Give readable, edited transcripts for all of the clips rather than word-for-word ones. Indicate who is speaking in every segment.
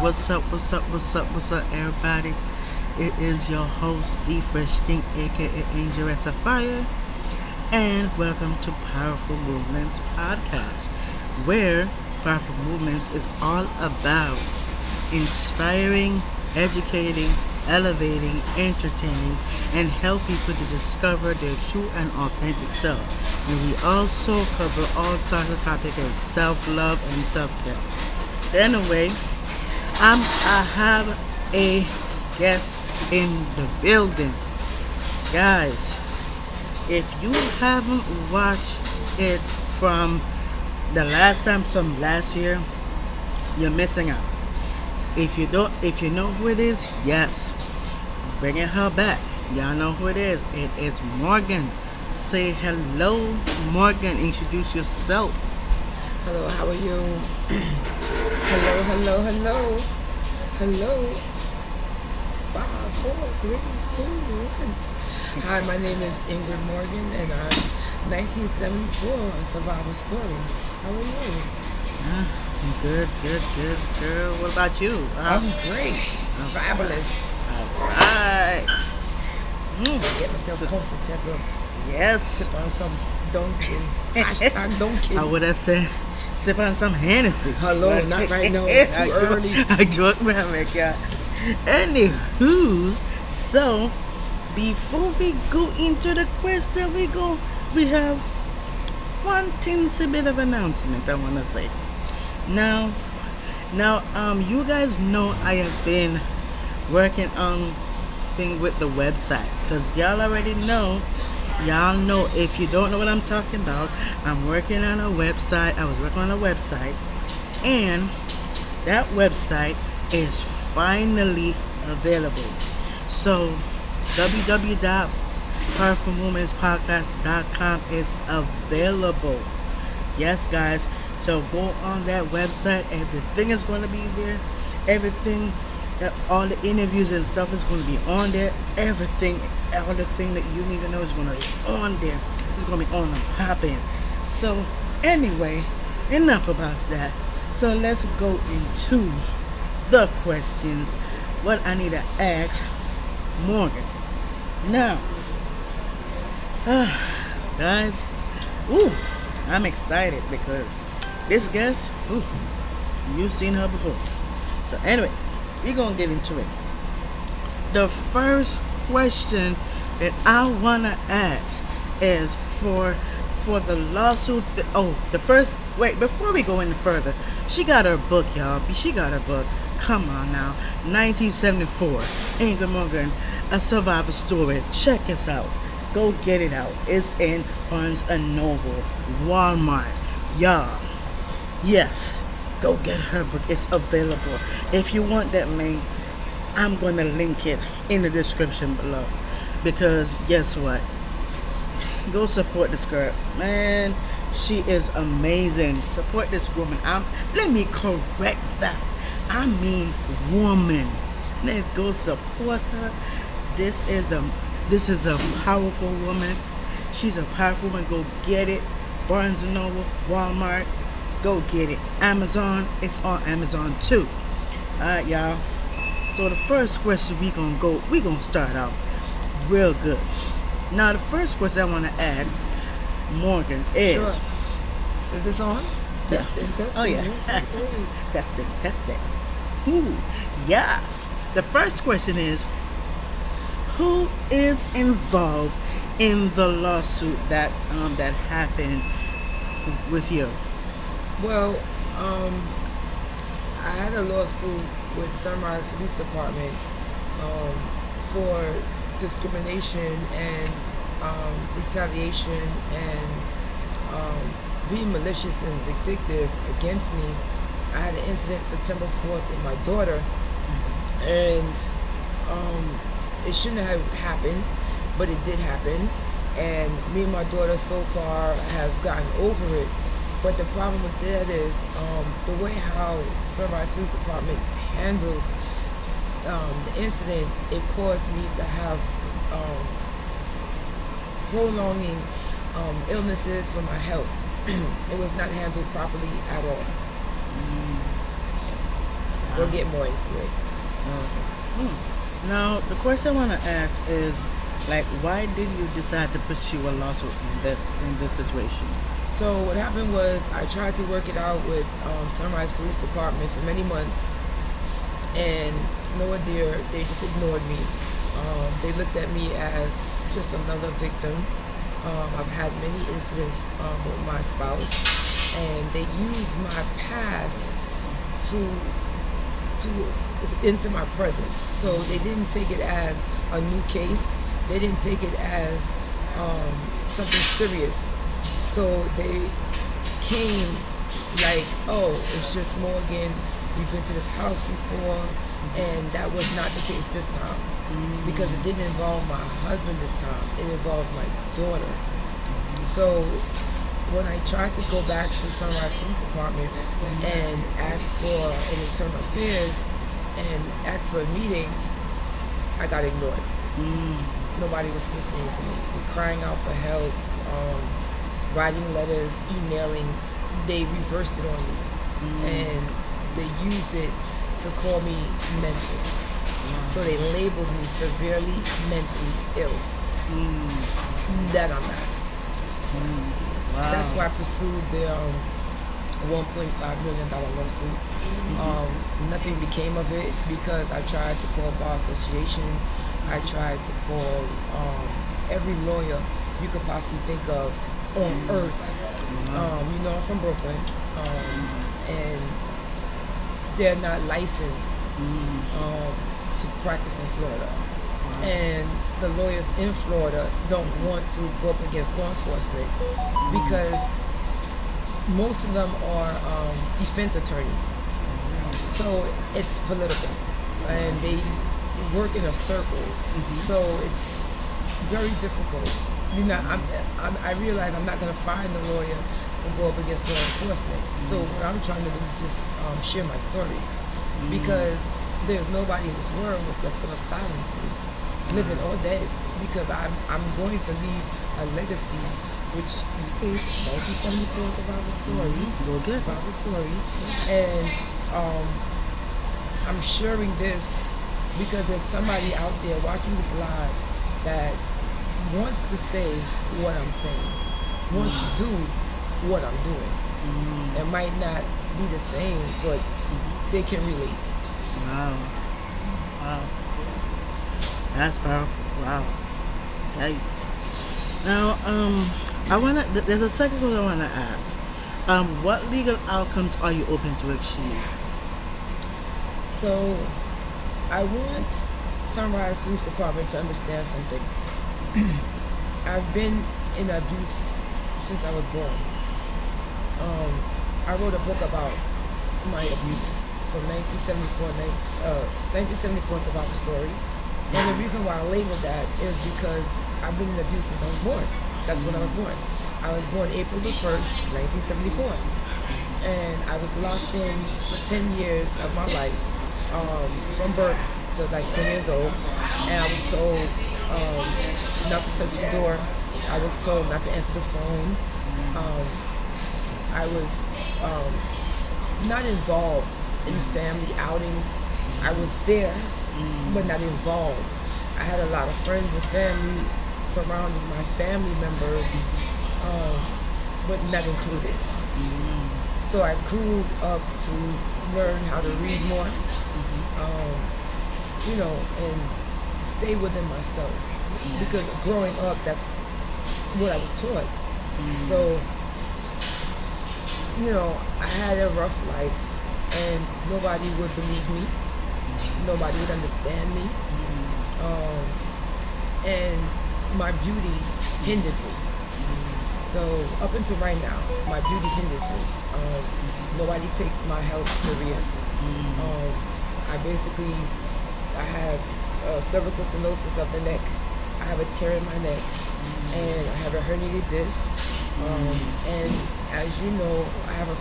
Speaker 1: What's up, what's up, what's up, what's up, everybody? It is your host, The Fresh King, aka Angel S. Fire, and welcome to Powerful Movements Podcast, where Powerful Movements is all about inspiring, educating, elevating, entertaining, and help people to discover their true and authentic self. And we also cover all sorts of topics as self-love and self-care. Anyway, I have a guest in the building. Guys, if you haven't watched it from the last time, from last year, you're missing out. If you know who it is, yes, bringing her back. Y'all know who it is. It is Morgan. Say hello, Morgan. Introduce yourself.
Speaker 2: Hello, how are you? hello. Hello. 5, 4, 3, 2, 1. Hi, my name is Ingrid Morgan, and I'm 1974 survival story. How are you?
Speaker 1: Good, girl. What about you?
Speaker 2: I'm great. Fabulous.
Speaker 1: Alright.
Speaker 2: Get myself comfortable.
Speaker 1: Yes.
Speaker 2: Sip on some donkey. Hashtag donkey.
Speaker 1: I would have said sip on some Hennessy.
Speaker 2: Hello, not right now. Too early.
Speaker 1: I joke, man, my God. Anywho's, so before we go into the question, we have one teensy bit of announcement I want to say. Now, you guys know I have been working on thing with the website, because y'all already know. Y'all know, if you don't know what I'm talking about, I'm working on a website. I was working on a website, and that website is finally available. So www.powerfulwomenspodcast.com is available. Yes, guys. So go on that website. Everything is going to be there. Everything, all the interviews and stuff is going to be on there. Everything, all the thing that you need to know is going to be on there. It's going to be on and popping. So anyway, enough about that. So let's go into the questions. What I need to ask Morgan. Now, guys, I'm excited because this guest, you've seen her before. So anyway, we're going to get into it. The first question that I want to ask is for the lawsuit. Before we go any further, she got her book, y'all. She got her book. Come on now. 1974. Ingrid Morgan, A Survivor Story. Check us out. Go get it out. It's in Barnes & Noble, Walmart. Y'all. Yes. Go get her book. It's available. If you want that link, I'm going to link it in the description below. Because guess what? Go support this girl. Man, she is amazing. Support this woman. Let me correct that. I mean woman. Let's go support her. This is a powerful woman. She's a powerful woman. Go get it. Barnes & Noble, Walmart. Go get it. Amazon. It's on Amazon too. Alright, y'all. So the first question we gonna start out real good. Now the first question I want to ask Morgan is,
Speaker 2: Sure. Is this on?
Speaker 1: Yeah.
Speaker 2: Testing.
Speaker 1: Oh yeah.
Speaker 2: 1, 2, 3.
Speaker 1: Testing. Ooh, yeah. The first question is, who is involved in the lawsuit that happened with you?
Speaker 2: Well, I had a lawsuit with Sunrise Police Department for discrimination and retaliation and being malicious and vindictive against me. I had an incident September 4th with my daughter, and it shouldn't have happened, but it did happen, and me and my daughter so far have gotten over it. But the problem with that is the way how Sunrise Police Department handled the incident. It caused me to have prolonging illnesses for my health. It was not handled properly at all. we'll get more into it.
Speaker 1: Now, the question I want to ask is, like, why did you decide to pursue a lawsuit in this situation?
Speaker 2: So what happened was I tried to work it out with Sunrise Police Department for many months, and to no avail, they just ignored me. They looked at me as just another victim. I've had many incidents with my spouse, and they used my past to into my present. So they didn't take it as a new case. They didn't take it as something serious. So they came like, oh, it's just Morgan. We've been to this house before, and that was not the case this time, because it didn't involve my husband this time. It involved my daughter. So when I tried to go back to Sunrise Police Department and ask for an internal affairs and ask for a meeting, I got ignored. Nobody was listening to me. We're crying out for help, writing letters, emailing. They reversed it on me, and they used it to call me mental. So they labeled me severely mentally ill. That I'm not.
Speaker 1: Wow.
Speaker 2: That's why I pursued the $1.5 million lawsuit. Nothing became of it because I tried to call Bar Association. I tried to call every lawyer you could possibly think of on earth. You know, I'm from Brooklyn, and they're not licensed to practice in Florida. And the lawyers in Florida don't want to go up against law enforcement because most of them are defense attorneys. So it's political, and they work in a circle. So it's very difficult. You know, I realize I'm not going to find a lawyer to go up against law enforcement. So what I'm trying to do is just share my story, because there's nobody in this world that's going to silence me, living or dead, because I'm going to leave a legacy, which you say 1974 is about the story.
Speaker 1: Go get
Speaker 2: about the story, and I'm sharing this because there's somebody out there watching this live that wants to say what I'm saying, wants to do what I'm doing. It might not be the same, but they can relate.
Speaker 1: Wow. That's powerful. Wow. Yikes. Now, there's a second question I wanna ask. What legal outcomes are you open to achieve?
Speaker 2: So I want Sunrise Police Department to understand something. I've been in abuse since I was born. I wrote a book about my abuse from 1974. 1974 is about the story. And the reason why I labeled that is because I've been in abuse since I was born. That's when I was born. I was born April the 1st, 1974. And I was locked in for 10 years of my life, from birth to like 10 years old. And I was told not to touch the door. I was told not to answer the phone. I was not involved in family outings. I was there, but not involved. I had a lot of friends and family surrounding my family members, but not included. So I grew up to learn how to read more, you know, and stay within myself. Because growing up, that's what I was taught. So, you know, I had a rough life, and nobody would believe me. Nobody would understand me. And my beauty hindered me. So up until right now, my beauty hinders me. Nobody takes my health serious. I have cervical stenosis of the neck. I have a tear in my neck, and I have a herniated disc. And as you know, I have a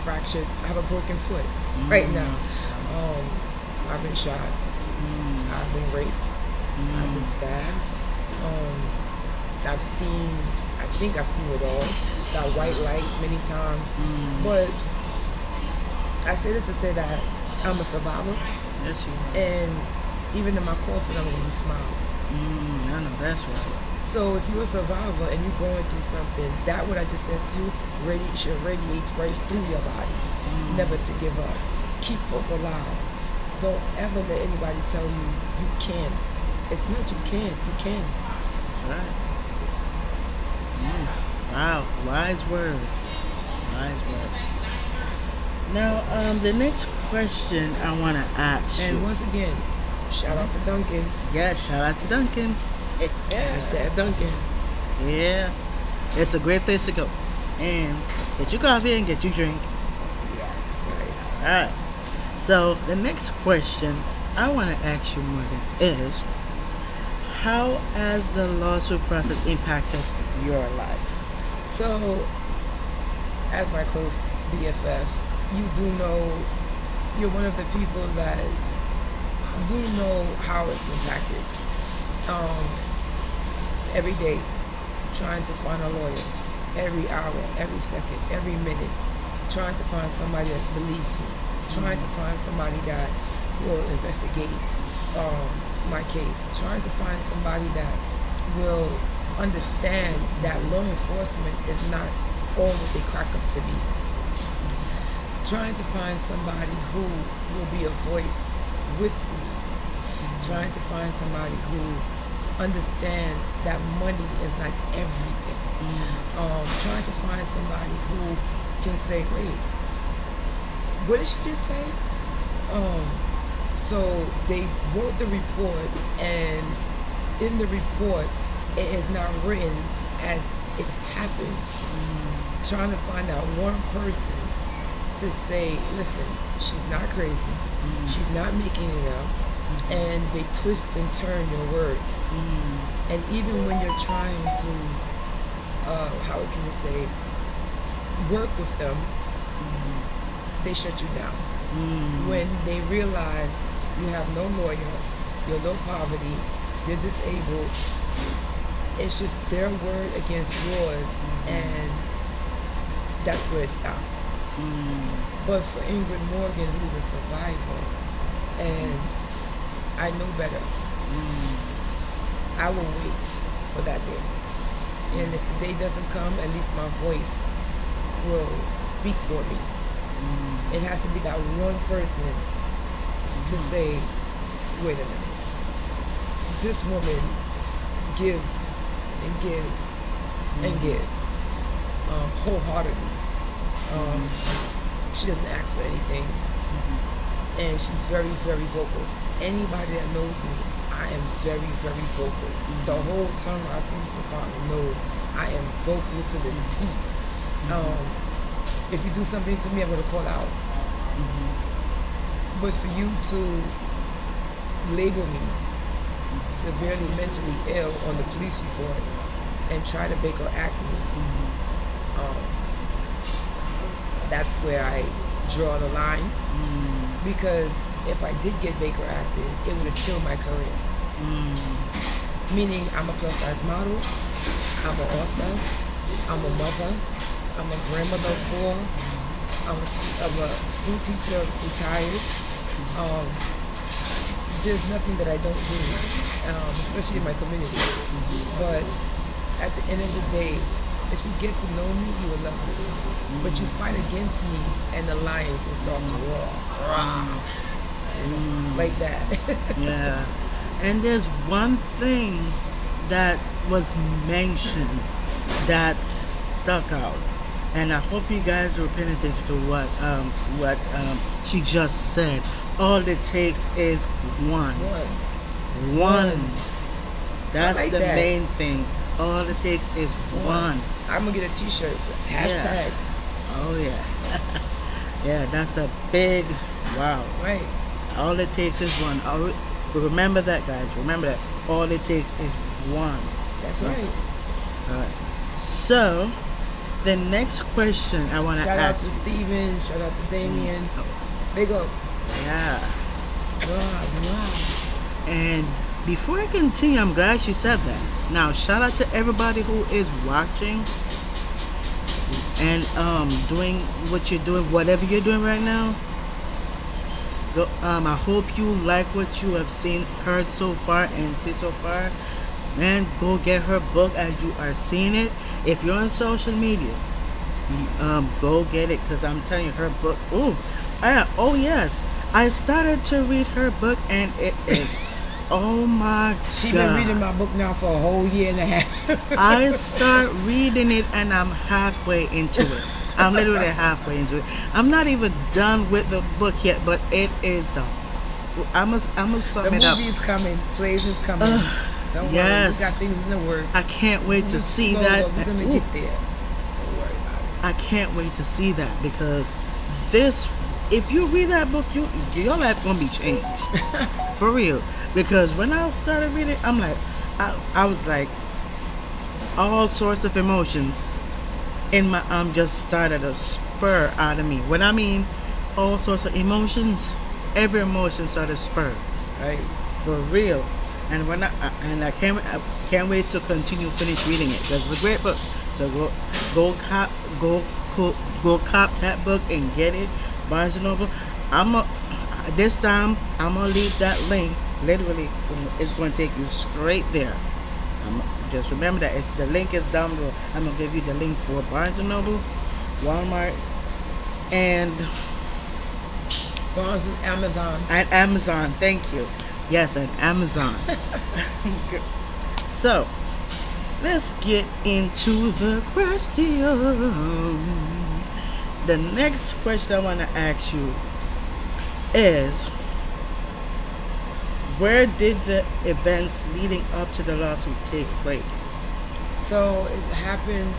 Speaker 2: broken foot right now. I've been shot. I've been raped. I've been stabbed. I think I've seen it all. That white light many times. But I say this to say that I'm a survivor.
Speaker 1: Yes, you are.
Speaker 2: And even in my coffin, I'm gonna be smiling.
Speaker 1: I know that's right.
Speaker 2: So if you're a survivor and you're going through something, that what I just said to you should radiate right through your body. Never to give up. Keep hope alive. Don't ever let anybody tell you you can't. It's not you can't. You can.
Speaker 1: That's right. Wow, wise words. Wise words. Now, the next question I want to ask
Speaker 2: And
Speaker 1: you.
Speaker 2: once again, shout out to Duncan.
Speaker 1: Yeah, shout out to Duncan.
Speaker 2: Hashtag Duncan.
Speaker 1: Yeah, it's a great place to go. And get your coffee and get your drink.
Speaker 2: Right.
Speaker 1: Alright. So, the next question I want to ask you, Morgan, is how has the lawsuit process impacted your life?
Speaker 2: So, as my close BFF, you do know, you're one of the people that do know how it's impacted. Every day, trying to find a lawyer, every hour, every second, every minute, trying to find somebody that believes me, trying to find somebody that will investigate my case, trying to find somebody that will understand that law enforcement is not all that they crack up to be. Trying to find somebody who will be a voice with me. Trying to find somebody who understands that money is not everything. Trying to find somebody who can say, wait, what did she just say? So they wrote the report, and in the report, it is not written as it happened. Trying to find out one person to say, listen, she's not crazy, she's not making it up, and they twist and turn your words. And even when you're trying to, how can you say, work with them, they shut you down. When they realize you have no lawyer, you're low poverty, you're disabled, it's just their word against yours, and that's where it stops. But for Ingrid Morgan, who's a survivor, and I know better, I will wait for that day. And if the day doesn't come, at least my voice will speak for me. It has to be that one person to say, wait a minute, this woman gives and gives and gives wholeheartedly. She doesn't ask for anything, and she's very, very vocal. Anybody that knows me, I am very, very vocal. The whole Sunrise Police Department knows I am vocal to the T. If you do something to me, I'm going to call out. But for you to label me severely mentally ill on the police report and try to Baker Act me, that's where I draw the line. Because if I did get Baker acted, it would have killed my career. Meaning I'm a plus size model, I'm an author, I'm a mother, I'm a grandmother of 4, I'm a school teacher, retired. There's nothing that I don't do, especially in my community. But at the end of the day, if you get to know me, you will love me. But you fight against me, and the lions will start to roar. Like that.
Speaker 1: Yeah. And there's one thing that was mentioned that stuck out. And I hope you guys were paying attention to what she just said. All it takes is one. That's
Speaker 2: like
Speaker 1: the
Speaker 2: that.
Speaker 1: main thing. All it takes is one.
Speaker 2: I'm gonna get a t-shirt. Hashtag.
Speaker 1: Oh yeah. Yeah, that's a big wow.
Speaker 2: Right.
Speaker 1: All it takes is one. Remember that, guys. Remember that. All it takes is one.
Speaker 2: That's right.
Speaker 1: All right. So, the next question I want to
Speaker 2: Shout out
Speaker 1: ask.
Speaker 2: to Steven. Shout out to Damien. Big up.
Speaker 1: Yeah.
Speaker 2: God.
Speaker 1: And before I continue, I'm glad she said that. Now, shout out to everybody who is watching and doing what you're doing, whatever you're doing right now. I hope you like what you have seen, heard so far, and see so far. Man, go get her book as you are seeing it. If you're on social media, go get it because I'm telling you, her book. Oh yes, I started to read her book and it is. Oh my
Speaker 2: She's
Speaker 1: God.
Speaker 2: been reading my book now for a whole year and a half.
Speaker 1: I start reading it and I'm halfway into it. I'm literally halfway into it. I'm not even done with the book yet, but it is the. I'm gonna sum
Speaker 2: The
Speaker 1: it up.
Speaker 2: movie's coming, plays is coming. Don't
Speaker 1: Yes.
Speaker 2: worry, we got things in the works.
Speaker 1: I can't wait to see
Speaker 2: Slow,
Speaker 1: that.
Speaker 2: but we're gonna get there. Don't worry about it.
Speaker 1: I can't wait to see that because this, if you read that book, your life gonna be changed for real. Because when I started reading, I'm like, I was like, all sorts of emotions in my just started to spur out of me. When I mean all sorts of emotions, every emotion started to spur,
Speaker 2: Right.
Speaker 1: for real. And I can't wait to continue finish reading it because it's a great book. So go cop that book and get it. Barnes and Noble. This time I'm gonna leave that link. Literally, it's going to take you straight there. Just remember that the link is down below. I'm gonna give you the link for Barnes and Noble, Walmart, and
Speaker 2: Barnes and Amazon.
Speaker 1: at Amazon. Thank you. Yes, at Amazon. So, let's get into the question. The next question I want to ask you is, where did the events leading up to the lawsuit take place?
Speaker 2: So it happened.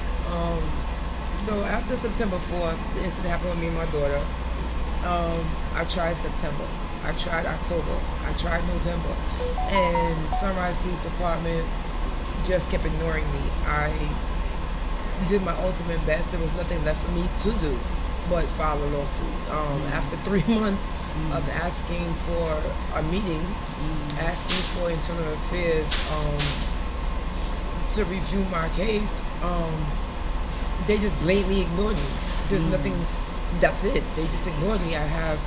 Speaker 2: So after September 4th, the incident happened with me and my daughter. I tried September. I tried October. I tried November. And Sunrise Police Department just kept ignoring me. I did my ultimate best. There was nothing left for me to do but file a lawsuit. After 3 months of asking for a meeting, asking for internal affairs to review my case, they just blatantly ignored me. There's nothing, that's it. They just ignored me. I have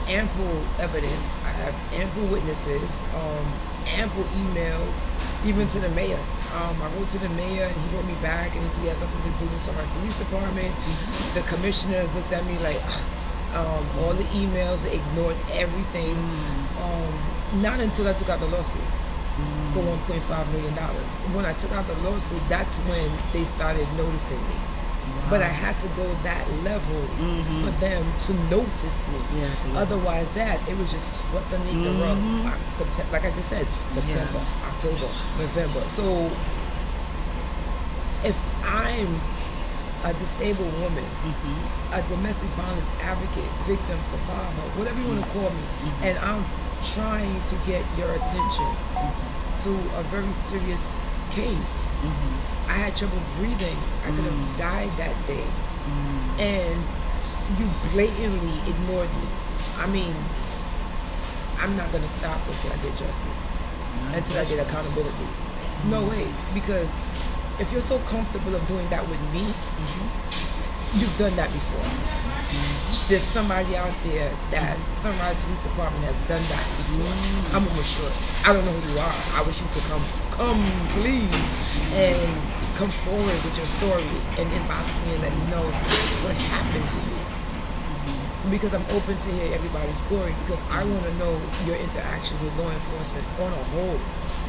Speaker 2: ample evidence. I have ample witnesses, ample emails, even to the mayor. I wrote to the mayor and he wrote me back and he said he has nothing to do with Sunrise Police Department. The commissioners looked at me like, all the emails, they ignored everything. Not until I took out the lawsuit for $1.5 million. When I took out the lawsuit, that's when they started noticing me. But I had to go that level for them to notice me. Otherwise, it was just swept underneath the rug. Like I just said, September, October, November. So if I'm a disabled woman, a domestic violence advocate, victim, survivor, whatever you want to call me, and I'm trying to get your attention to a very serious case. I had trouble breathing. I could have died that day. And you blatantly ignored me. I mean, I'm not going to stop until I get justice, until I get accountability. No way. Because if you're so comfortable of doing that with me, you've done that before. There's somebody out there that Sunrise Police Department has done that before. I'm almost sure. I don't know who you are. I wish you could come please, and come forward with your story and inbox me and let me know what happened to you. Because I'm open to hear everybody's story, because I want to know your interactions with law enforcement on a whole.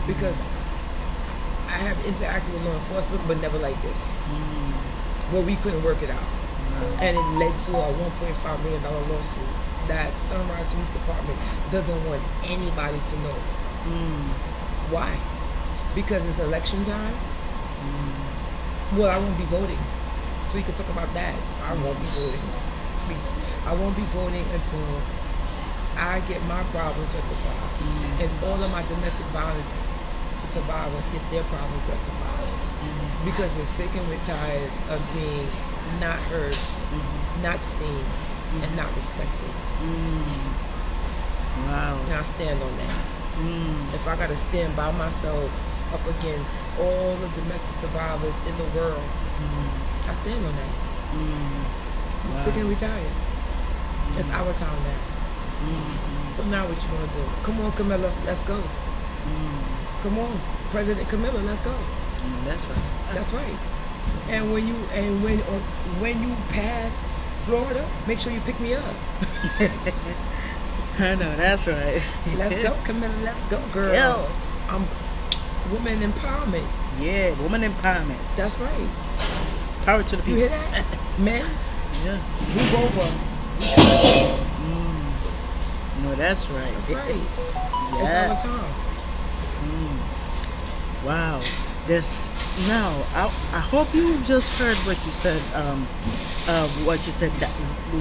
Speaker 2: Because I have interacted with law enforcement, but never like this, where we couldn't work it out. And it led to a $1.5 million lawsuit that Sunrise Police Department doesn't want anybody to know. Why? Because it's election time? Well, I won't be voting. So you can talk about that. I won't be voting. Please. I won't be voting until I get my problems rectified. And all of my domestic violence survivors get their problems rectified. Because we're sick and we're tired of being not heard, not seen, and not respected.
Speaker 1: Wow.
Speaker 2: And I stand on that. If I gotta stand by myself up against all the domestic survivors in the world, I stand on that. I'm sick and retired. It's our time now. So now what you gonna do? Come on, Camilla, let's go. Come on, President Camilla, let's go.
Speaker 1: That's right.
Speaker 2: That's right. And when you pass Florida, make sure you pick me up.
Speaker 1: I know, that's right.
Speaker 2: Let's go, Camilla, let's go, girl. I'm woman empowerment.
Speaker 1: Yeah, woman empowerment.
Speaker 2: That's right.
Speaker 1: Power to the people.
Speaker 2: You hear that? Men,
Speaker 1: Yeah.
Speaker 2: move over.
Speaker 1: No, that's right.
Speaker 2: That's right.
Speaker 1: Yeah.
Speaker 2: It's all the time.
Speaker 1: Wow. This now. I hope you just heard what you said. What you said. That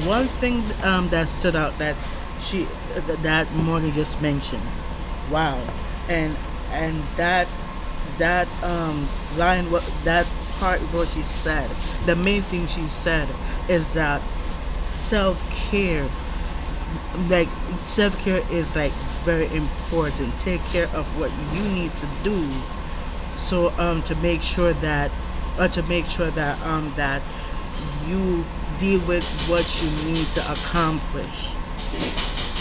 Speaker 1: one thing that stood out that that Morgan just mentioned. Wow. And that line, what that part, what she said, the main thing she said is that self-care, like self-care is like very important. Take care of what you need to do, so to make sure that that you deal with what you need to accomplish.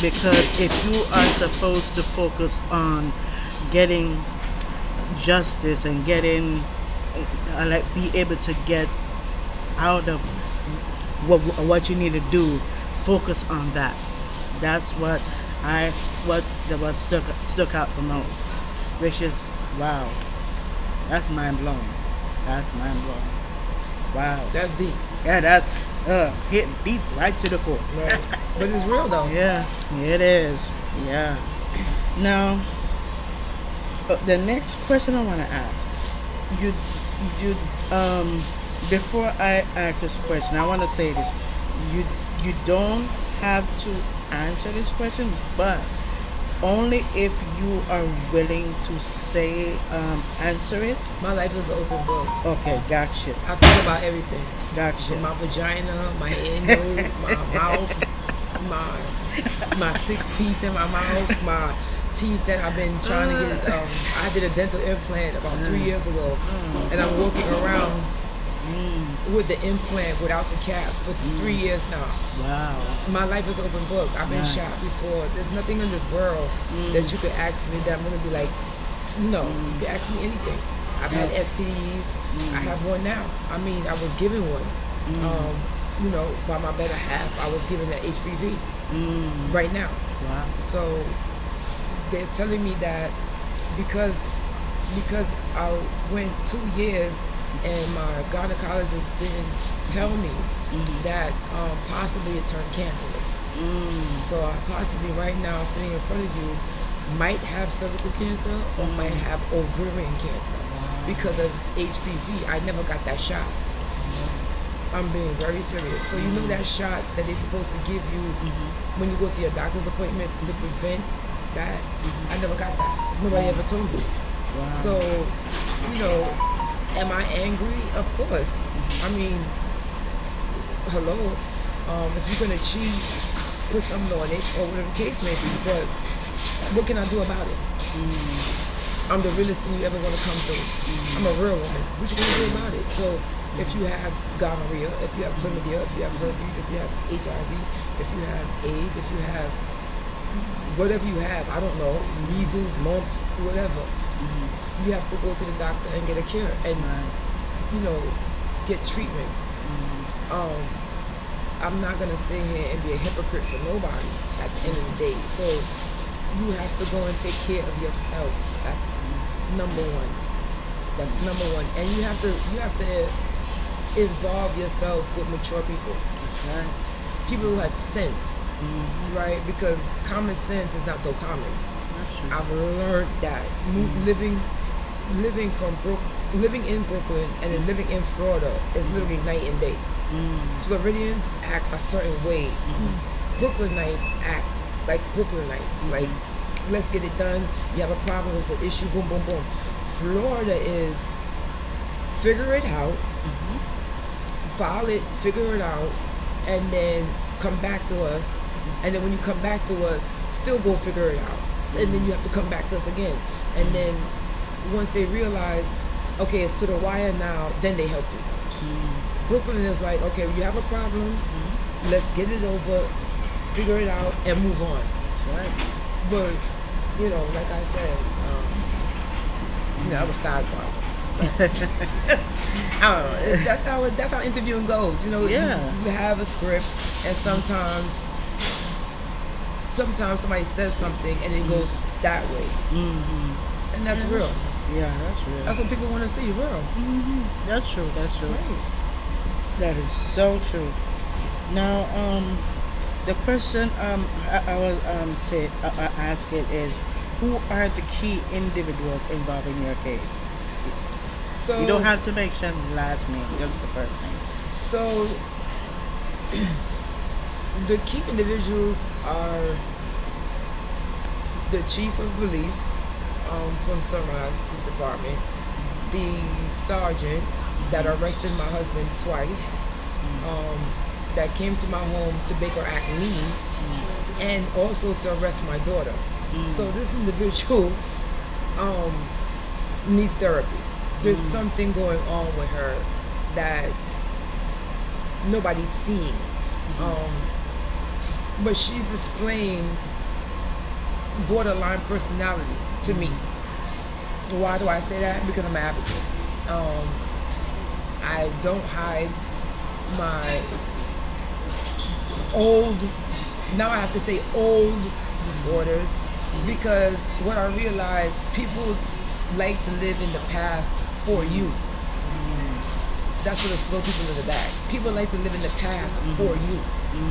Speaker 1: Because if you are supposed to focus on getting justice and getting like be able to get out of what you need to do, focus on that. That's what what stuck out the most, which is wow. That's mind blowing. That's mind blowing. Wow.
Speaker 2: That's deep.
Speaker 1: Yeah, that's hit deep right to the core.
Speaker 2: Right. But it's real though.
Speaker 1: Yeah, it is. Yeah. Now, the next question I want to ask you, before I ask this question, I want to say this. You don't have to answer this question, but only if you are willing to say answer it.
Speaker 2: My life is an open book.
Speaker 1: Okay, gotcha.
Speaker 2: I talk about everything.
Speaker 1: Gotcha.
Speaker 2: My vagina, my anal, my mouth, my 6 teeth in my mouth, my teeth that I've been trying to get. I did a dental implant about 3 years ago, and I'm walking around with the implant without the cap for 3 years now.
Speaker 1: Wow.
Speaker 2: My life is open book. I've been shot before. There's nothing in this world that you could ask me that I'm gonna be like, no. You can ask me anything. I've had STDs. I have one now. I mean, I was given one. By my better half, I was given an HPV right now.
Speaker 1: Wow.
Speaker 2: So they're telling me that because I went 2 years and my gynecologist didn't tell me that possibly it turned cancerous. So I possibly right now sitting in front of you might have cervical cancer or might have ovarian cancer because of HPV. I never got that shot. I'm being very serious. So you know that shot that they're supposed to give you when you go to your doctor's appointment to prevent that? I never got that. Nobody ever told me.
Speaker 1: Wow.
Speaker 2: So, am I angry? Of course. I mean, hello. If you're gonna cheat, put something on it or whatever the case may be. But what can I do about it? I'm the realest thing you ever want to come through. I'm a real woman. What you gonna do about it? So if you have gonorrhea, if you have chlamydia, if you have herpes, if you have HIV, if you have AIDS, if you have whatever you have, I don't know, measles, mumps, whatever, you have to go to the doctor and get a cure and get treatment. I'm not gonna sit here and be a hypocrite for nobody at the end of the day. So you have to go and take care of yourself. That's number one. That's number one. And you have to involve yourself with mature people.
Speaker 1: That's right.
Speaker 2: People who had sense, right? Because common sense is not so common.
Speaker 1: That's true.
Speaker 2: I've learned that living in Brooklyn and then living in Florida is literally night and day. Floridians act a certain way. Brooklynites act like Brooklynites. Like, let's get it done. You have a problem, it's an issue, boom, boom, boom. Florida is figure it out, file it, figure it out, and then come back to us. And then when you come back to us, still go figure it out. And then you have to come back to us again. And then once they realize, okay, it's to the wire now, then they help you. Brooklyn is like, okay, you have a problem, let's get it over figure it out, and move on.
Speaker 1: That's right.
Speaker 2: But, you know, like I said, I was sidebar. I don't know. That's how interviewing goes. You know,
Speaker 1: Yeah.
Speaker 2: you have a script, and sometimes somebody says something and it goes that way, and that's real.
Speaker 1: Yeah, that's real.
Speaker 2: That's what people want to see, real.
Speaker 1: That's true. That's true.
Speaker 2: Right.
Speaker 1: That is so true. Now, the question I was asking is, who are the key individuals involved in your case?
Speaker 2: So
Speaker 1: You don't have to mention the last name, just the first name.
Speaker 2: So the key individuals are the chief of police from Sunrise Police Department, the sergeant that arrested my husband twice, that came to my home to Baker Act me, and also to arrest my daughter. So this individual needs therapy. There's something going on with her that nobody's seeing. But she's displaying borderline personality to me. Why do I say that? Because I'm an advocate. I don't hide my now I have to say old disorders, because what I realize, people like to live in the past for you. That's what slow people in the back. People like to live in the past for you.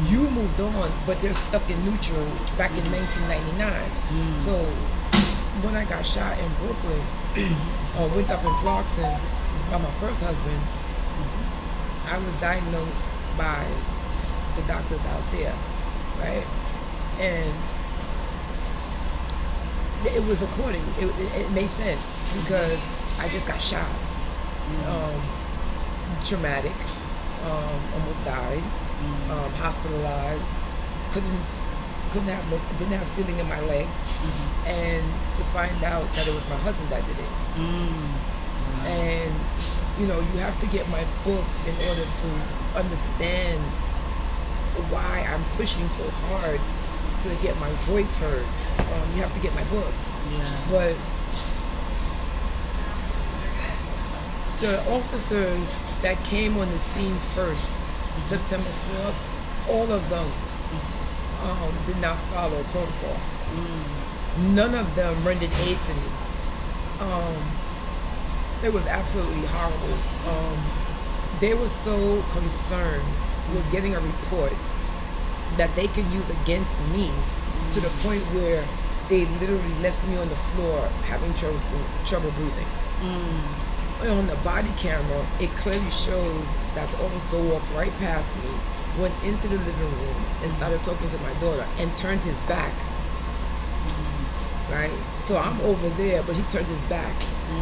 Speaker 2: You moved on, but they're stuck in neutral back in 1999. So when I got shot in Brooklyn, or went up in Clarkson by my first husband, I was diagnosed by the doctors out there, right? And it was according, it made sense, because I just got shot. Traumatic, almost died, hospitalized, didn't have feeling in my legs, and to find out that it was my husband that did it. And you know, you have to get my book in order to understand why I'm pushing so hard to get my voice heard. You have to get my book. But the officers that came on the scene first, September 4th, all of them did not follow protocol. None of them rendered aid to me. It was absolutely horrible. They were so concerned with getting a report that they could use against me, to the point where they literally left me on the floor having trouble breathing. On the body camera, it clearly shows that the officer walked right past me, went into the living room, and started talking to my daughter, and turned his back. Right? So I'm over there, but he turned his back.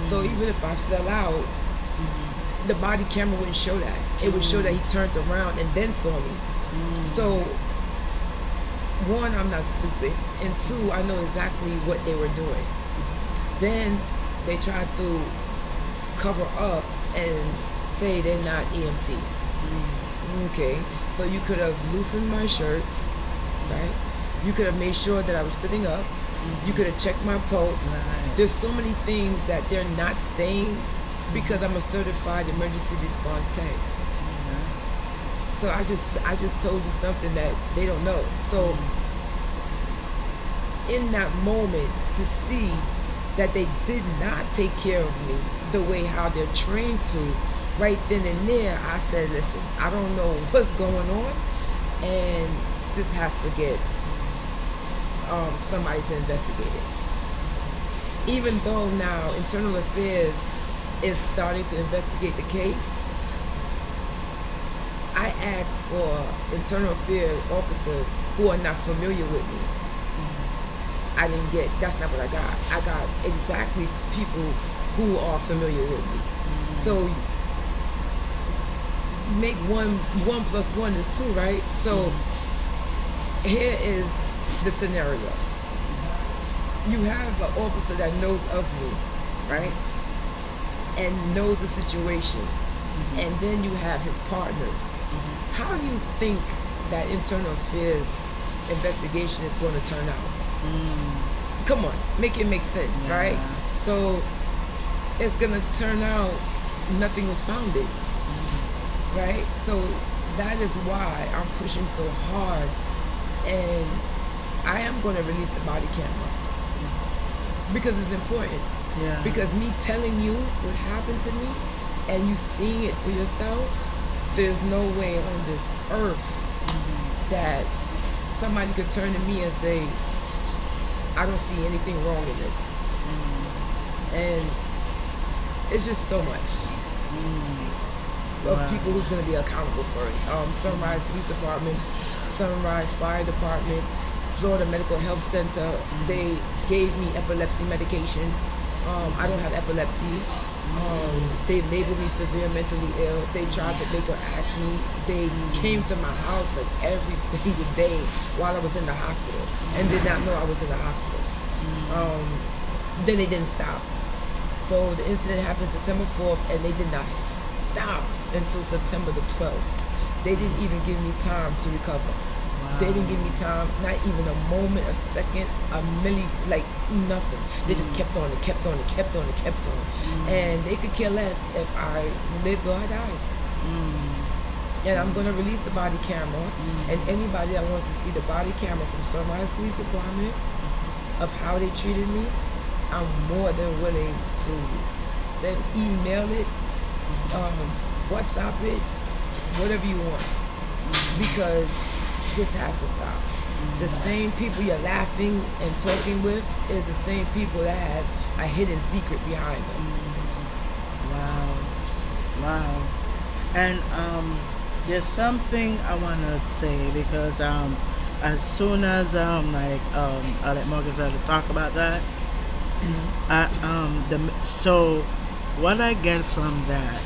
Speaker 2: So even if I fell out, the body camera wouldn't show that. It would show that he turned around and then saw me. So, one, I'm not stupid, and two, I know exactly what they were doing. Then they tried to cover up and say they're not EMT. Okay, so you could have loosened my shirt, right? You could have made sure that I was sitting up. You could have checked my pulse. There's so many things that they're not saying, because I'm a certified emergency response tech. So I just told you something that they don't know. So in that moment, to see that they did not take care of me the way how they're trained to, right then and there, I said, listen, I don't know what's going on, and this has to get somebody to investigate it. Even though now Internal Affairs is starting to investigate the case, I asked for Internal Affairs officers who are not familiar with me. I didn't get, that's not what I got. I got exactly people who are familiar with me. So make one plus one is two, right? So here is the scenario. You have an officer that knows of me, right? And knows the situation. And then you have his partners. How do you think that Internal Affairs investigation is going to turn out.
Speaker 1: Mm.
Speaker 2: Come on, make it make sense,
Speaker 1: Yeah.
Speaker 2: right? So it's going to turn out nothing was founded, right? So that is why I'm pushing so hard, and I am going to release the body camera because it's important.
Speaker 1: Yeah.
Speaker 2: Because me telling you what happened to me and you seeing it for yourself, there's no way on this earth that somebody could turn to me and say, I don't see anything wrong in this. And it's just so much of
Speaker 1: Wow.
Speaker 2: people who's going to be accountable for it. Sunrise Police Department, Sunrise Fire Department, Florida Medical Health Center, they gave me epilepsy medication. I don't have epilepsy. They labeled me severe mentally ill. They tried to make her acne. They came to my house like every single day while I was in the hospital and did not know I was in the hospital. Then they didn't stop. So the incident happened September 4th and they did not stop until September the 12th. They didn't even give me time to recover.
Speaker 1: Wow.
Speaker 2: They didn't give me time, not even a moment, a second, a milli, like nothing. They just kept on and kept on and kept on and kept on. And they could care less if I lived or I died. And I'm going to release the body camera. And anybody that wants to see the body camera from Sunrise Police Department of how they treated me, I'm more than willing to email it, WhatsApp it, whatever you want. Because this has to stop. The same people you're laughing and talking with is the same people that has a hidden secret behind them.
Speaker 1: Wow. And there's something I want to say because as soon as Ingrid Morgan started to talk about that, so what I get from that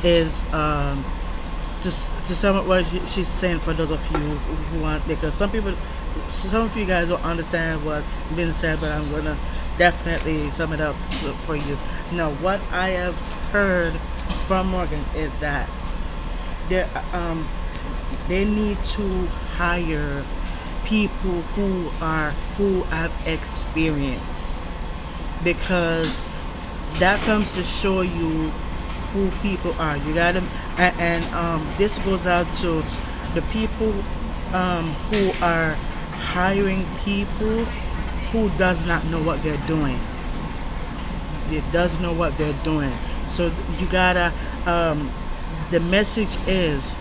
Speaker 1: is to sum up what she's saying for those of you who want, because some of you guys don't understand what's been said, but I'm gonna definitely sum it up for you. Now, what I have heard from Morgan is that they need to hire people who have experience, because that comes to show you who people are. You gotta, and this goes out to the people who are hiring people who does not know what they're doing. They does know what they're doing. So you gotta. The message is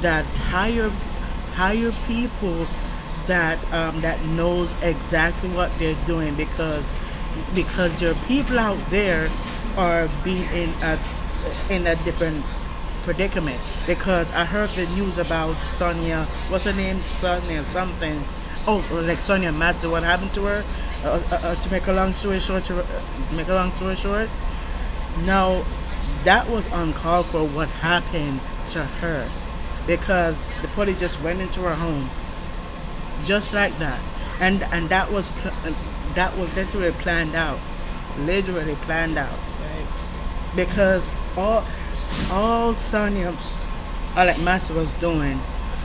Speaker 1: that hire people that knows exactly what they're doing, because there are people out there are being in a different predicament. Because I heard the news about Sonia, what's her name, Sonia something. Oh, like Sonia Master, what happened to her? To make a long story short, now that was uncalled for. What happened to her? Because the police just went into her home, just like that, and that was literally planned out,
Speaker 2: Right.
Speaker 1: because all Sonia Master was doing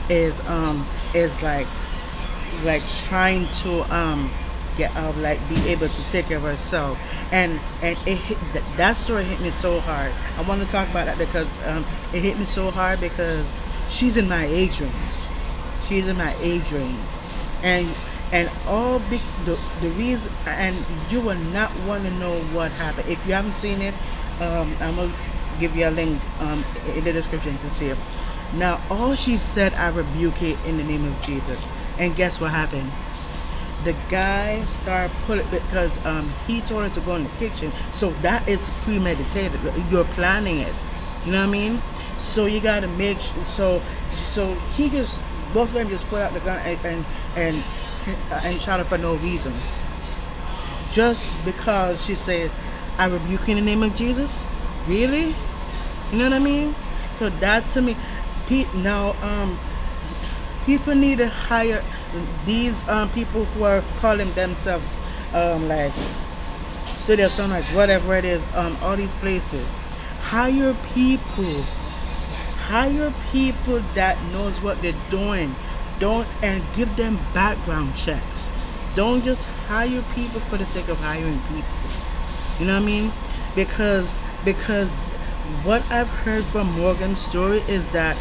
Speaker 1: is trying to get be able to take care of herself, and that story hit me so hard. I want to talk about that because it hit me so hard because she's in my age range, and all the reason, and you will not want to know what happened if you haven't seen it. I'm gonna give you a link in the description to see it. Now, all she said, I rebuke it in the name of Jesus. And guess what happened? The guy started putting, because he told her to go in the kitchen. So that is premeditated. You're planning it. You know what I mean? So you gotta make sure. So he just, both of them just put out the gun and shot her for no reason. Just because she said, I rebuke you in the name of Jesus? Really? You know what I mean? So that to me, now people need to hire these people who are calling themselves like City of Sunrise, whatever it is, all these places. Hire people that knows what they're doing. Don't, and give them background checks. Don't just hire people for the sake of hiring people. You know what I mean? Because what I've heard from Morgan's story is that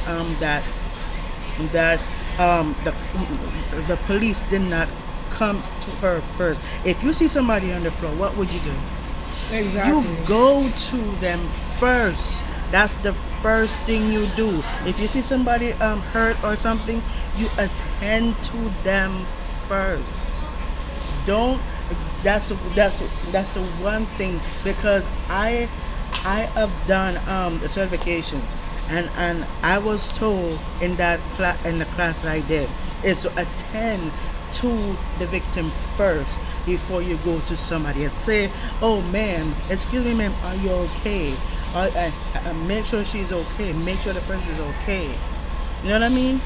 Speaker 1: the police did not come to her first. If you see somebody on the floor, what would you do? You
Speaker 2: Exactly.
Speaker 1: go to them first. That's the first thing you do. If you see somebody hurt or something, you attend to them first. Don't. That's the one thing, because I have done the certifications, and I was told in the class that I did is to attend to the victim first before you go to somebody and say, "Oh, ma'am, excuse me, ma'am, are you okay? Make sure she's okay. Make sure the person is okay." You know what I mean?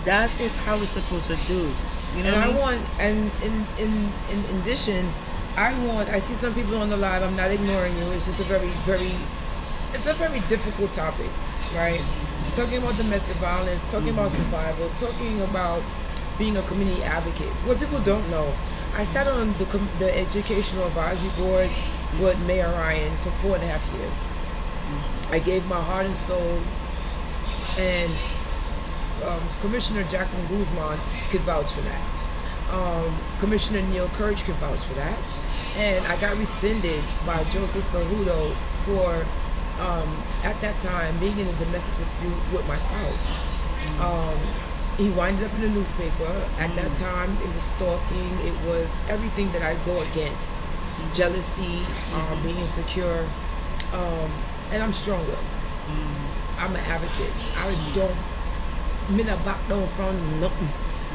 Speaker 1: That is how we're supposed to do. You know
Speaker 2: And
Speaker 1: what I
Speaker 2: I
Speaker 1: mean?
Speaker 2: want, and in addition, I see some people on the live. I'm not ignoring you. It's just a it's a very difficult topic, right? Talking about domestic violence, talking about survival, talking about being a community advocate. What people don't know, I sat on the educational advisory board with Mayor Ryan for 4.5 years. I gave my heart and soul, and Commissioner Jacqueline Guzman could vouch for that. Commissioner Neil Courage could vouch for that. And I got rescinded by Joseph Cejudo for, at that time, being in a domestic dispute with my spouse. Um, he winded up in the newspaper. At that time, it was stalking. It was everything that I go against. Jealousy, being insecure. And I'm stronger. I'm an advocate. I don't me not back down from nothing.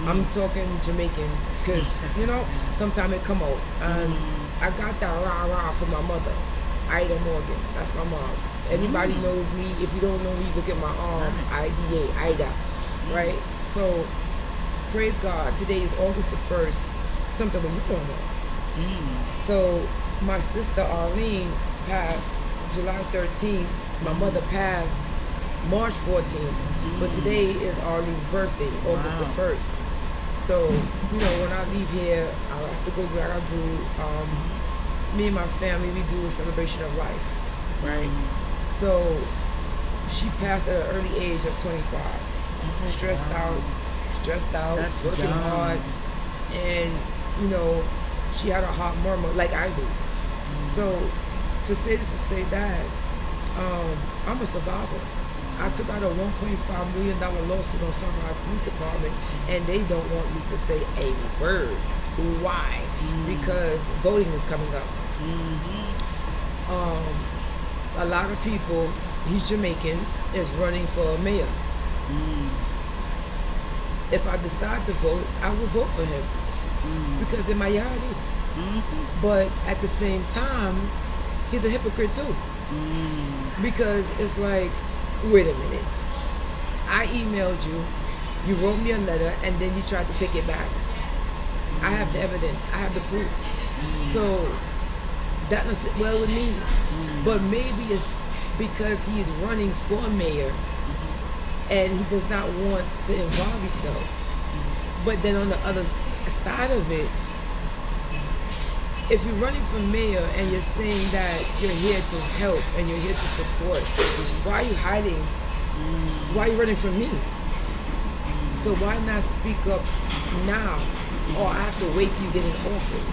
Speaker 2: I'm talking Jamaican, because sometimes it come out, and I got that rah rah from my mother, Ida Morgan. That's my mom. Anybody knows me. If you don't know me, look at my arm, IDA, Ida, right? So praise God. Today is August the 1st. Something when you don't know. So my sister Arlene passed July 13th. My mother passed March 14th, but today is Arlene's birthday, August the 1st. So, when I leave here, I have to go do what I gotta do. Me and my family, we do a celebration of life, right? So, she passed at an early age of 25. Stressed out,
Speaker 1: That's
Speaker 2: working
Speaker 1: young.
Speaker 2: hard, and, she had a heart murmur like I do. So, to say this to say that, I'm a survivor. I took out a $1.5 million lawsuit on Sunrise Police Department, and they don't want me to say a word. Why? Because voting is coming up. A lot of people, he's Jamaican, is running for mayor. If I decide to vote, I will vote for him, because in my yard, but at the same time, he's a hypocrite too, because it's like, wait a minute. I emailed you, you wrote me a letter, and then you tried to take it back. I have the evidence, I have the proof. So that doesn't sit well with me. But maybe it's because he is running for mayor and he does not want to involve himself. But then on the other side of it, if you're running for mayor and you're saying that you're here to help and you're here to support, why are you hiding? Why are you running from me? So why not speak up now, or I have to wait till you get in office?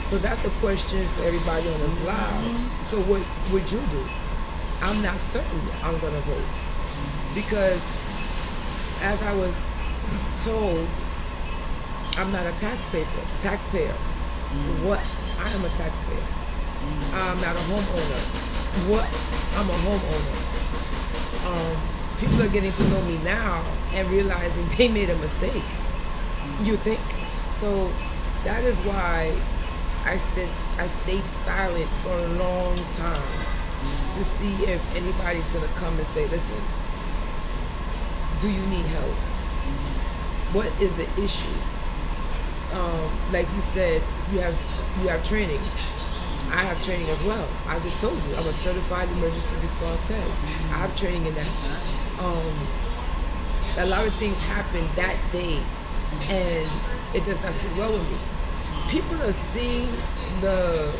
Speaker 2: So that's a question for everybody on this live. So what would you do? I'm not certain I'm gonna vote, because as I was told, I'm not a taxpayer. What? I am a taxpayer. I'm not a homeowner. What? I'm a homeowner. People are getting to know me now and realizing they made a mistake. You think? So that is why I stayed silent for a long time, to see if anybody's gonna come and say, listen, do you need help? What is the issue? Like you said, you have training. I have training as well. I just told you, I'm a certified emergency response tech. I have training in that. A lot of things happen that day, and it does not sit well with me. People are seeing the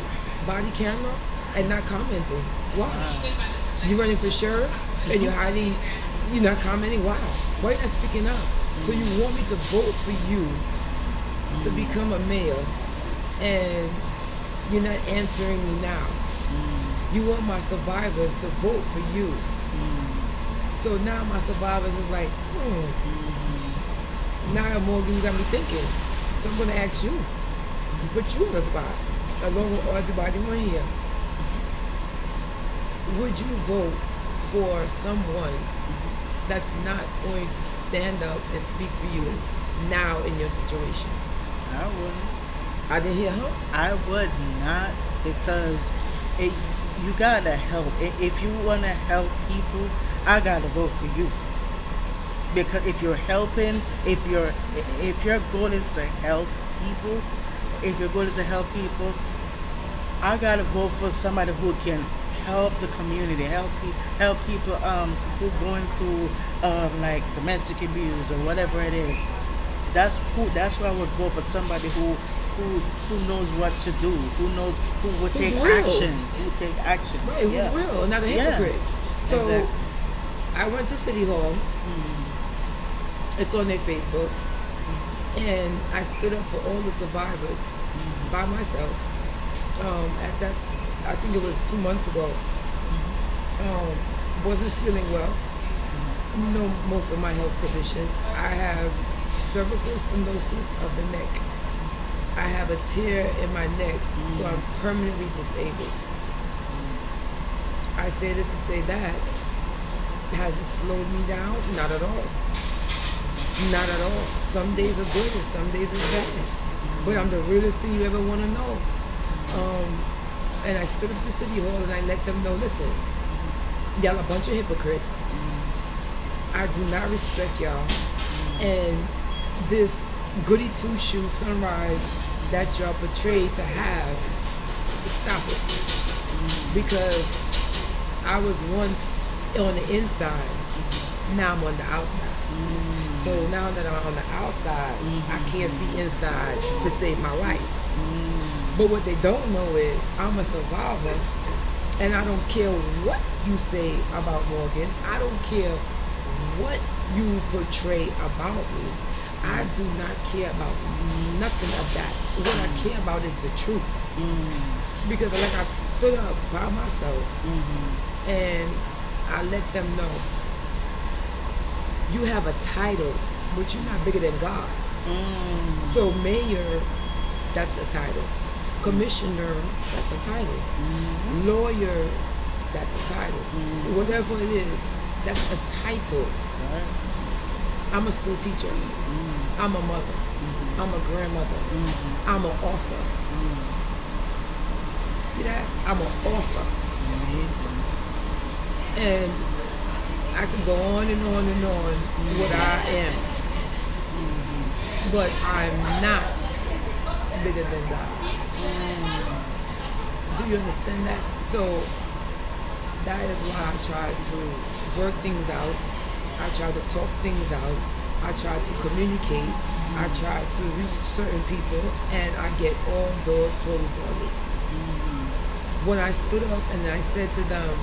Speaker 2: body camera and not commenting. Why? You're running for sheriff and you're hiding, you're not commenting. Why? Why are you not speaking up? So you want me to vote for you to become a mayor, and you're not answering me now. You want my survivors to vote for you. So now my survivors is like, now Morgan, you got me thinking. So I'm gonna ask you, put you on the spot, along with everybody on here. Would you vote for someone that's not going to stand up and speak for you now in your situation?
Speaker 1: I wouldn't.
Speaker 2: I didn't hear her.
Speaker 1: I would not, because you gotta help. If you wanna help people, I gotta vote for you. Because if you're helping, if your goal is to help people, I gotta vote for somebody who can help the community, help people who going through like domestic abuse or whatever it is. That's why I would vote for somebody who knows what to do, who will take action,
Speaker 2: Right, who's real, not a hypocrite. So
Speaker 1: exactly.
Speaker 2: I went to City Hall. It's on their Facebook, and I stood up for all the survivors by myself. At that, I think it was 2 months ago. Wasn't feeling well. You know most of my health conditions. I have cervical stenosis of the neck. I have a tear in my neck, so I'm permanently disabled. I say this to say that. Has it slowed me down? Not at all. Not at all. Some days are good and some days are bad. But I'm the realest thing you ever want to know. And I stood up to City Hall and I let them know, listen, y'all a bunch of hypocrites. I do not respect y'all. And this goody two-shoe sunrise that y'all portrayed to have, stop it. Because I was once on the inside, now I'm on the outside. So now that I'm on the outside, I can't see inside to save my life. But what they don't know is I'm a survivor, and I don't care what you say about Morgan. I don't care what you portray about me. I do not care about nothing of that. What I care about is the truth. Because like I stood up by myself and I let them know, you have a title, but you're not bigger than God. So mayor, that's a title. Commissioner, that's a title. Lawyer, that's a title. Whatever it is, that's a title.
Speaker 1: Right.
Speaker 2: I'm a school teacher. I'm a mother. I'm a grandmother. I'm an author. See that? I'm an author.
Speaker 1: Amazing.
Speaker 2: And I can go on and on and on what I am. But I'm not bigger than God. Do you understand that? So that is why I try to work things out. I try to talk things out. I try to communicate. I try to reach certain people, and I get all doors closed on me. When I stood up and I said to them,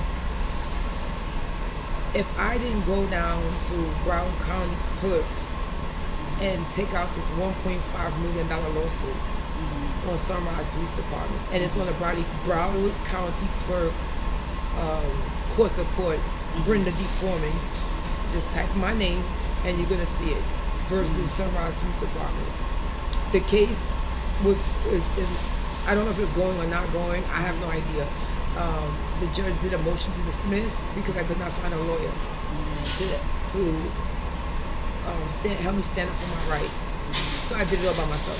Speaker 2: if I didn't go down to Brown County clerks and take out this $1.5 million lawsuit on Sunrise Police Department, and it's on the Broward County Clerk Courts of Court, Brenda D. Foreman, just type my name and you're gonna see it, versus Sunrise Police Department. The case is I don't know if it's going or not going. I have no idea. The judge did a motion to dismiss because I could not find a lawyer to help me stand up for my rights. So I did it all by myself.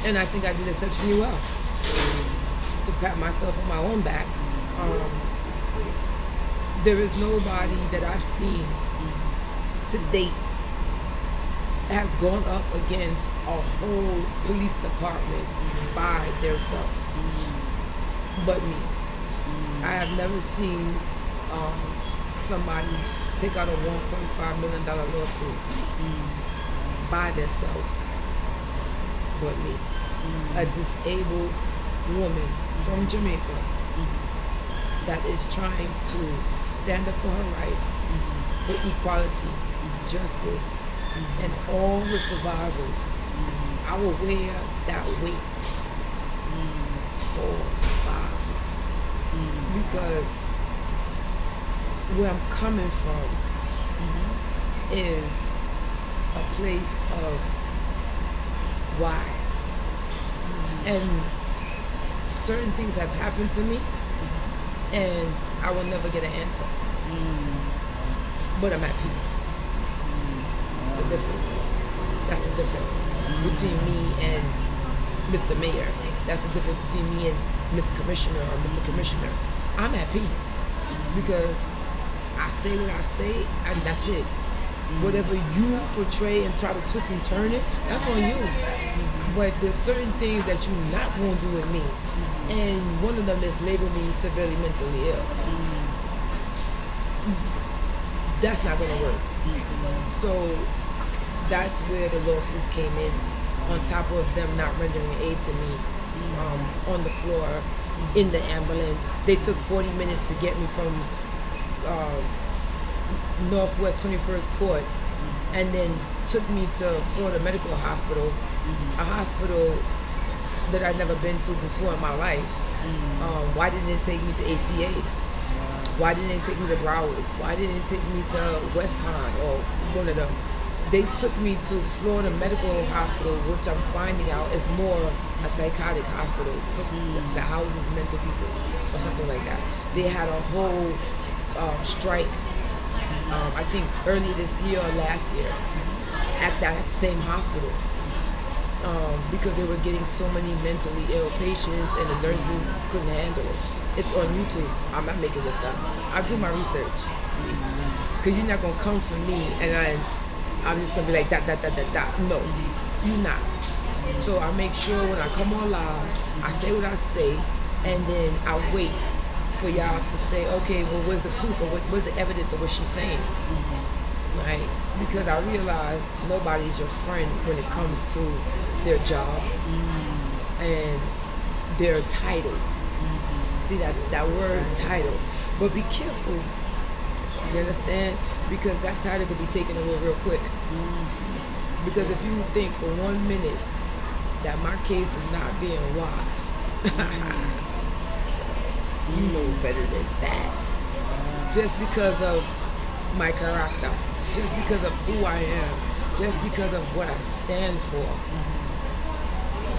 Speaker 2: And I think I did exceptionally well. To pat myself on my own back. There is nobody that I've seen to date has gone up against a whole police department by themselves, but me. I have never seen somebody take out a $1.5 million lawsuit by themselves but me. A disabled woman from Jamaica that is trying to stand up for her rights, for equality, justice, and all the survivors. I will wear that weight for violence because where I'm coming from is a place of why. And certain things have happened to me and I will never get an answer. But I'm at peace. It's a difference. That's the difference between me and Mr. Mayor. That's the difference between me and Miss Commissioner or Mr. Commissioner. I'm at peace because I say what I say and that's it. Whatever you portray and try to twist and turn it, that's on you. But there's certain things that you're not going to do with me. And one of them is label me severely mentally ill. That's not going to work. So that's where the lawsuit came in, on top of them not rendering aid to me on the floor, in the ambulance. They took 40 minutes to get me from Northwest 21st Court and then took me to Florida Medical Hospital, a hospital that I'd never been to before in my life. Why didn't it take me to ACA? Why didn't it take me to Broward? Why didn't it take me to West Pond or one of them? They took me to Florida Medical Hospital, which I'm finding out is more a psychotic hospital that houses mental people or something like that. They had a whole strike, I think early this year or last year, at that same hospital. Because they were getting so many mentally ill patients and the nurses couldn't handle it. It's on YouTube. I'm not making this up. I do my research. Because you're not going to come for me and I'm just going to be like, that. No, you're not. So I make sure when I come on live, I say what I say, and then I wait for y'all to say, okay, well, where's the proof or where's the evidence of what she's saying? Right? Because I realize nobody's your friend when it comes to their job and their title. See that word title. But be careful. You understand? Because that title could be taken away real quick. Because if you think for 1 minute that my case is not being watched, you know better than that. Just because of my character, just because of who I am, just because of what I stand for.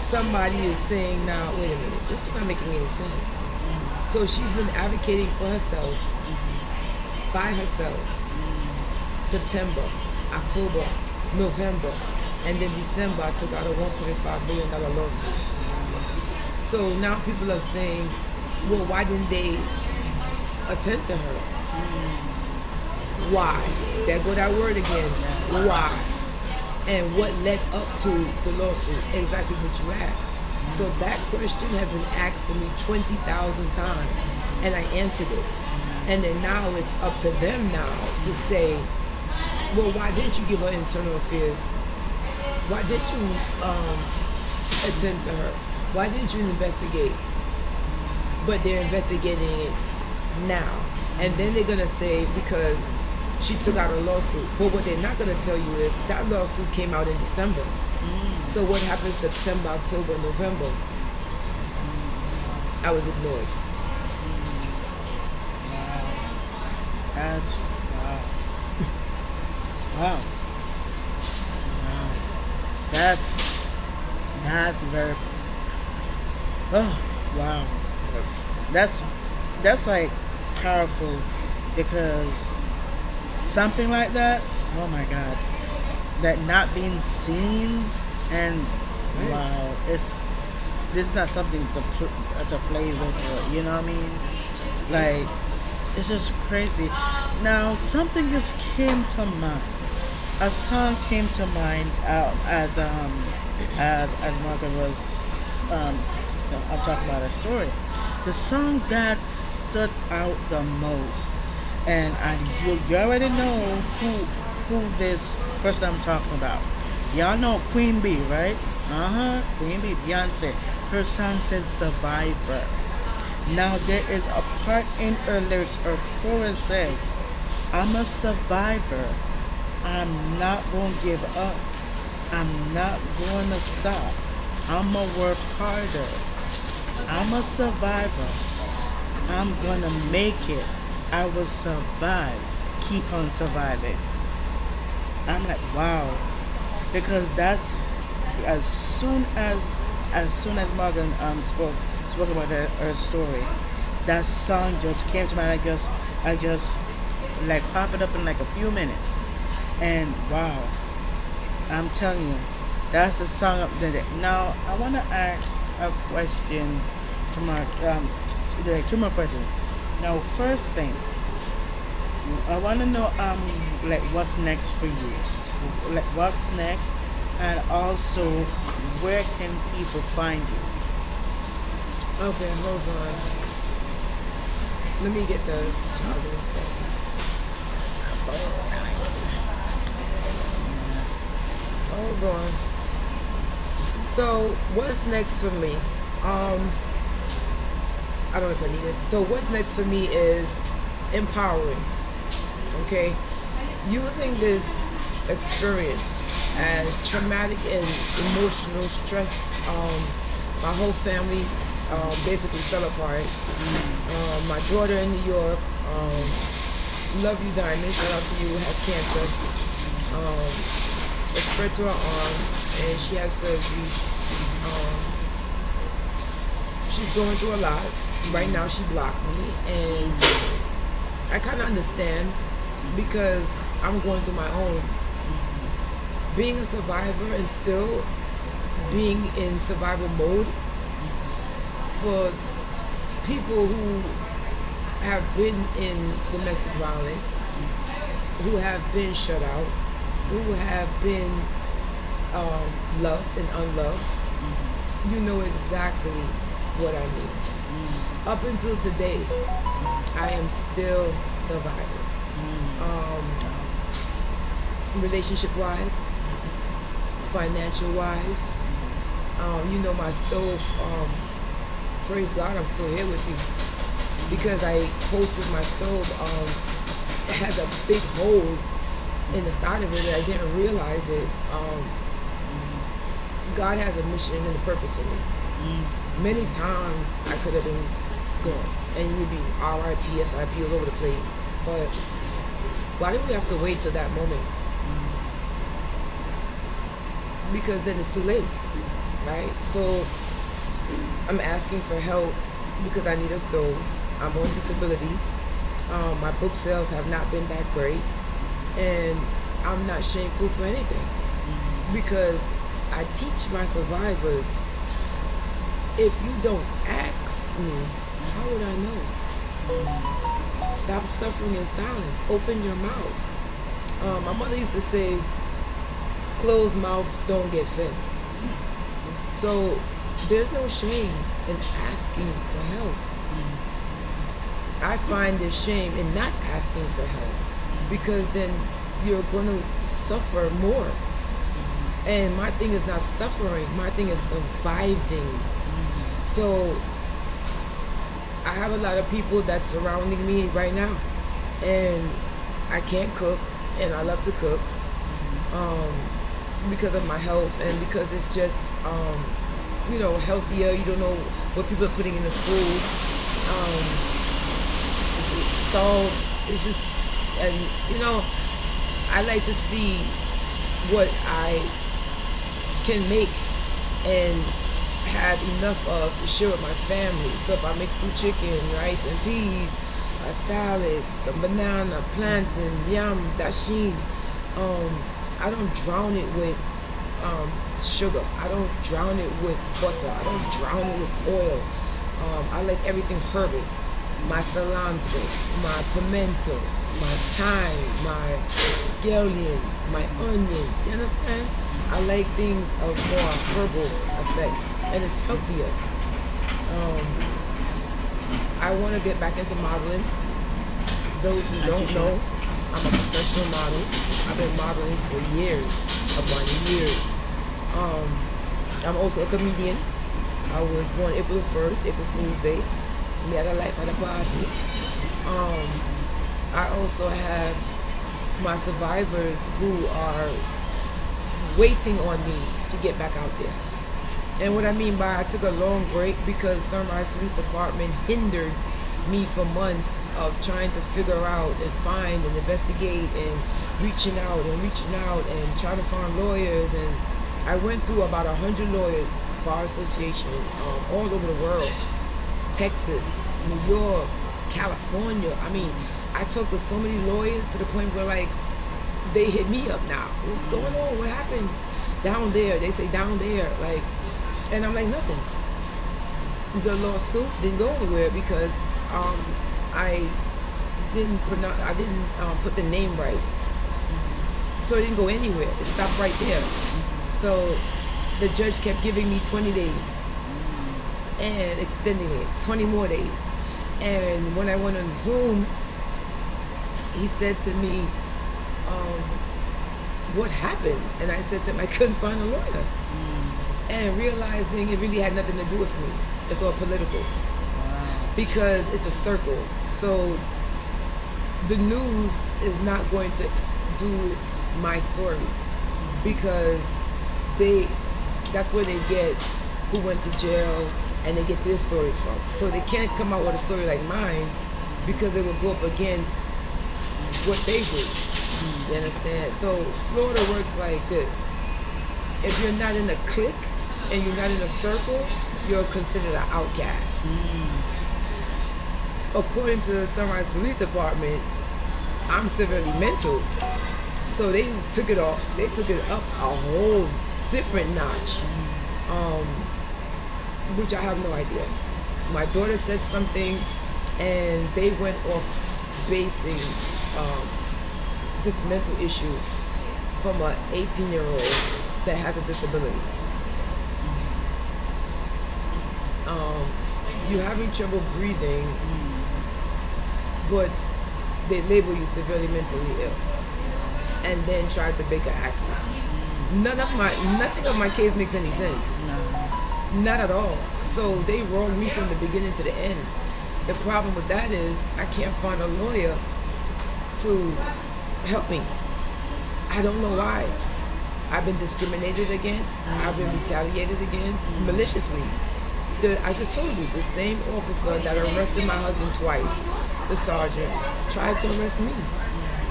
Speaker 2: Somebody is saying now, wait a minute, this is not making any sense. So she's been advocating for herself, by herself, September, October, November, and then December I took out a $1.5 million lawsuit. So now people are saying, well, why didn't they attend to her? Why? There go that word again. Why? And what led up to the lawsuit? Exactly what you asked. So that question has been asked to me 20,000 times, and I answered it. And then now it's up to them now to say, well, why didn't you give her internal affairs? Why didn't you attend to her? Why didn't you investigate? But they're investigating it now. And then they're going to say, because she took out a lawsuit. But what they're not going to tell you is that lawsuit came out in December. So what happened September, October, November? I was ignored.
Speaker 1: That's wow. Wow. That's very. Oh wow. That's like powerful, because something like that. Oh my God. That not being seen, and wow, this is not something to play with, or, you know what I mean? Like, it's just crazy. Now something just came to mind. A song came to mind as Margaret was I'm talking about a story. The song that stood out the most, and you already know who this person I'm talking about. Y'all know Queen Bee, right? Queen Bee, Beyonce. Her song says "Survivor." Now there is a part in her lyrics. Her chorus says, "I'm a survivor. I'm not gonna give up. I'm not gonna stop. I'ma work harder. I'm a survivor. I'm gonna make it. I will survive. Keep on surviving." I'm like, wow, because that's as soon as Morgan spoke about her story, that song just came to mind. I just like pop it up in like a few minutes, and wow, I'm telling you, that's the song of the day. Now I want to ask a question to Mark. Like two more questions. Now, first thing, I want to know like what's next for you, like what's next, and also where can people find you?
Speaker 2: Okay, hold on. Let me get the charger a second. Hold on. So, what's next for me? I don't know if I need this. So, what's next for me is empowering. Okay, using this experience as traumatic and emotional stress. My whole family basically fell apart. My daughter in New York, love you, Diamond. Shout out to you. Has cancer. Um, it spread to her arm, and she has surgery. Um, she's going through a lot. Right now, she blocked me, and I kind of understand because I'm going through my own. Being a survivor and still being in survival mode for people who have been in domestic violence, who have been shut out, who have been loved and unloved, you know exactly what I mean. Up until today, I am still surviving. Relationship wise, financial wise, you know, my stove, praise God, I'm still here with you because I posted my stove. It has a big hole in the side of it and I didn't realize it. God has a mission and a purpose for me. Many times I could have been gone and you'd be RIP, SIP all over the place. But why do we have to wait till that moment? Because then it's too late, right? So I'm asking for help because I need a stove. I'm on disability. My book sales have not been that great, and I'm not shameful for anything because I teach my survivors, if you don't ask me, how would I know? Stop suffering in silence. Open your mouth. My mother used to say, closed mouth don't get fed. So there's no shame in asking for help. I find there's shame in not asking for help because then you're gonna suffer more. And my thing is not suffering, my thing is surviving. So I have a lot of people that's surrounding me right now, and I can't cook, and I love to cook. Because of my health and because it's just healthier. You don't know what people are putting in the food. Salt. It's just, and I like to see what I can make and have enough of to share with my family. So if I mix 2 chicken, rice and peas, a salad, some banana, plantain, yam, dasheen, I don't drown it with sugar. I don't drown it with butter. I don't drown it with oil. I like everything herbal. My cilantro, my pimento, my thyme, my scallion, my onion. You understand? I like things of more herbal effects, and it's healthier. I want to get back into modeling. those who don't know, I'm a professional model. I've been modeling for years, upon years. I'm also a comedian. I was born April 1st, April Fool's Day. We had a life at a party. I also have my survivors who are waiting on me to get back out there. And what I mean by I took a long break because Sunrise Police Department hindered me for months of trying to figure out and find and investigate and reaching out and trying to find lawyers. And I went through about 100 lawyers, bar associations, all over the world, Texas, New York, California. I mean, I talked to so many lawyers to the point where like they hit me up now. What's going on? What happened down there? They say down there, like, and I'm like nothing. The lawsuit didn't go anywhere because I didn't put the name right, so it didn't go anywhere. It stopped right there. So the judge kept giving me 20 days and extending it 20 more days. And when I went on Zoom, he said to me, what happened? And I said to him, I couldn't find a lawyer. And realizing it really had nothing to do with me. It's all political. Because it's a circle. So the news is not going to do my story because that's where they get who went to jail and they get their stories from. So they can't come out with a story like mine because it will go up against what they do. You understand? So Florida works like this. If you're not in a clique and you're not in a circle, you're considered an outcast. According to the Sunrise Police Department, I'm severely mental. So they took it up a whole different notch. Which I have no idea. My daughter said something and they went off basing this mental issue from an 18-year-old that has a disability. You're having trouble breathing, but they label you severely mentally ill and then try to make an act. Nothing of my case makes any sense. No. Not at all. So they wronged me from the beginning to the end. The problem with that is I can't find a lawyer to help me. I don't know why. I've been discriminated against. I've been retaliated against maliciously. I just told you, the same officer that arrested my husband twice, the sergeant, tried to arrest me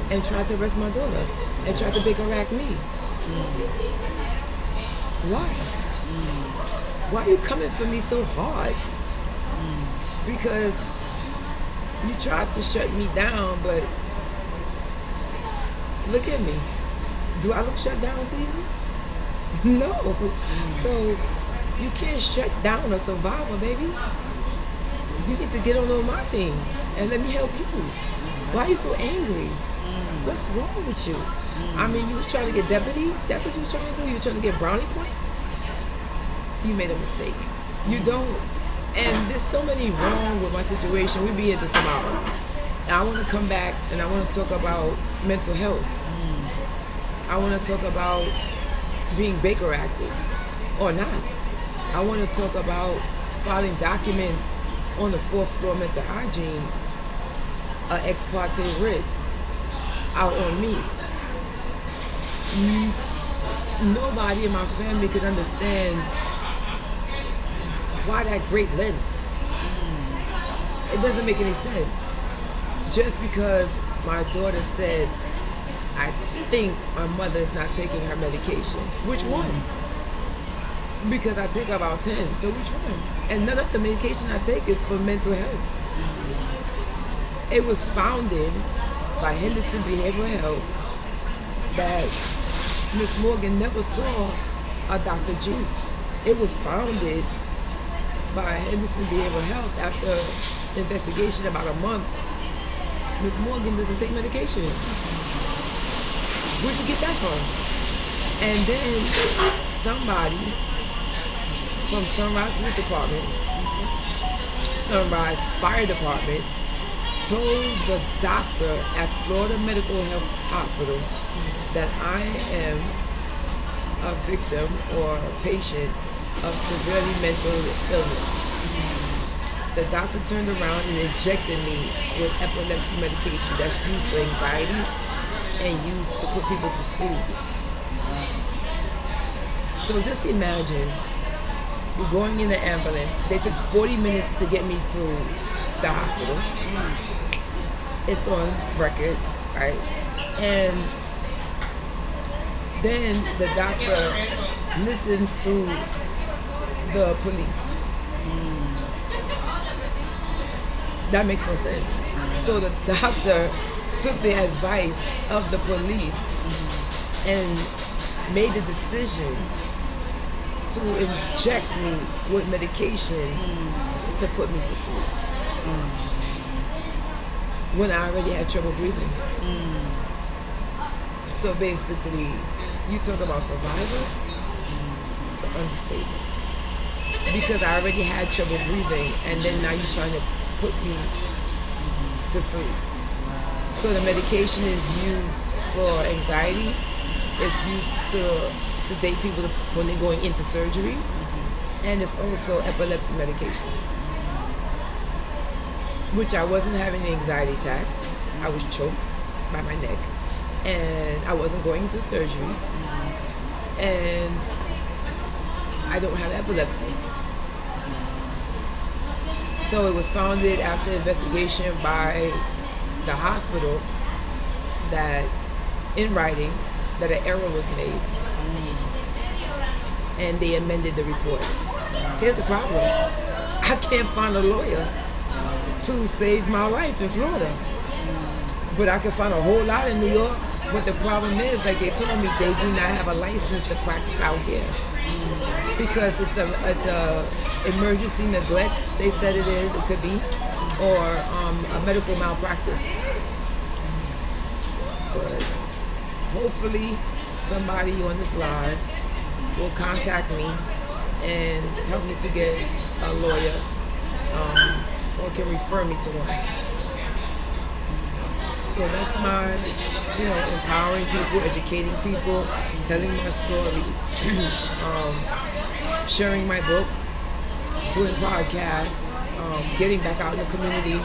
Speaker 2: and tried to arrest my daughter and tried to big-a-rack me. Why? Why are you coming for me so hard? Because you tried to shut me down, but look at me. Do I look shut down to you? No. So you can't shut down a survivor, baby. You need to get on my team and let me help you. Why are you so angry? What's wrong with you? I mean, you was trying to get deputy? That's what you was trying to do? You was trying to get brownie points? You made a mistake. You don't. And there's so many wrong with my situation. We'll be here till tomorrow. I want to come back and I want to talk about mental health. I want to talk about being Baker acted or not. I want to talk about filing documents on the 4th floor mental hygiene, an ex parte writ out on me. Nobody in my family could understand why that great length. It doesn't make any sense. Just because my daughter said, I think my mother is not taking her medication. Which one? Because I take about 10, so which one? And none of the medication I take is for mental health. It was founded by Henderson Behavioral Health that Miss Morgan never saw a Dr. G. It was founded by Henderson Behavioral Health after investigation about a month. Miss Morgan doesn't take medication. Where'd you get that from? And then somebody from Sunrise Police Department, Sunrise Fire Department, told the doctor at Florida Medical Health Hospital that I am a victim or a patient of severely mental illness. The doctor turned around and injected me with epilepsy medication that's used for anxiety and used to put people to sleep. So just imagine, you're going in the ambulance. They took 40 minutes to get me to the hospital. It's on record, right? And then the doctor listens to the police. That makes no sense. So the doctor took the advice of the police and made the decision to inject me with medication to put me to sleep. When I already had trouble breathing. So basically, you talk about survival, it's an understatement. Because I already had trouble breathing, and then now you're trying to put me to sleep. So the medication is used for anxiety. It's used to sedate people when they're going into surgery. And it's also epilepsy medication. Which I wasn't having an anxiety attack. I was choked by my neck. And I wasn't going into surgery. And I don't have epilepsy. So it was founded after investigation by the hospital that, in writing, that an error was made. And they amended the report. Here's the problem. I can't find a lawyer to save my life in Florida. But I can find a whole lot in New York. But the problem is, like they told me, they do not have a license to practice out here. Because it's a emergency neglect, they said it is, it could be, or a medical malpractice. But hopefully somebody on this live will contact me and help me to get a lawyer, or can refer me to one. So that's my, empowering people, educating people, telling my story, sharing my book, doing podcasts, getting back out in the community.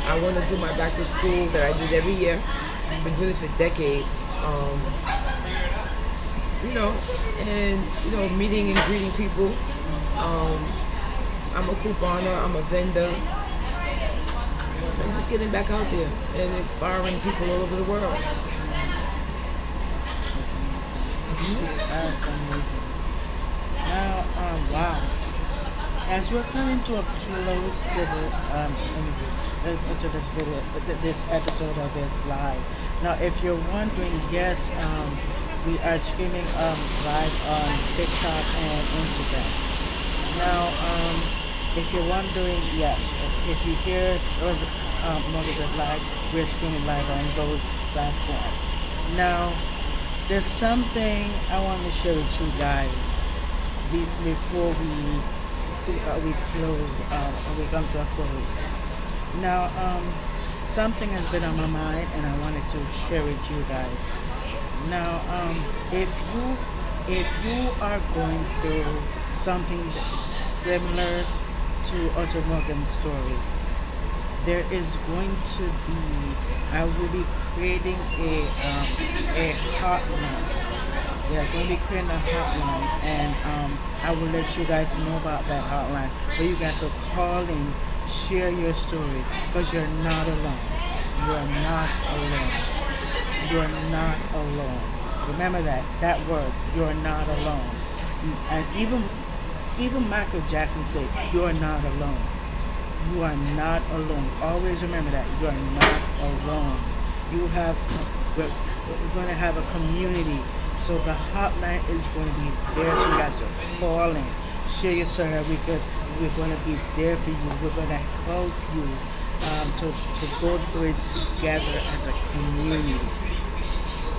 Speaker 2: I want to do my back to school that I did every year. I've been doing it for decades. Meeting and greeting people. I'm a couponer, I'm a vendor. I'm just getting back out there and inspiring people all over the world.
Speaker 1: That's amazing. Now, wow. As we're coming to a close to this video, this episode of this live. Now, if you're wondering, yes, we are streaming live on TikTok and Instagram. Now, if you're wondering, yes, if you hear those notices live, we're streaming live on those platforms. Now, there's something I want to share with you guys before we close, we come to a close. Now, something has been on my mind, and I wanted to share with you guys. Now, if you are going through something that's similar to Otto Morgan's story, there is going to be, I will be creating a hotline. We are going to be creating a hotline, and I will let you guys know about that hotline, where you guys will call in, share your story, because you're not alone. You are not alone. You are not alone. Remember that word. You are not alone. And even Michael Jackson said, "You are not alone." You are not alone. Always remember that. You are not alone. We're going to have a community. So the hotline is going to be there. So you guys are calling. Share your story. We're going to be there for you. We're going to help you to go through it together as a community.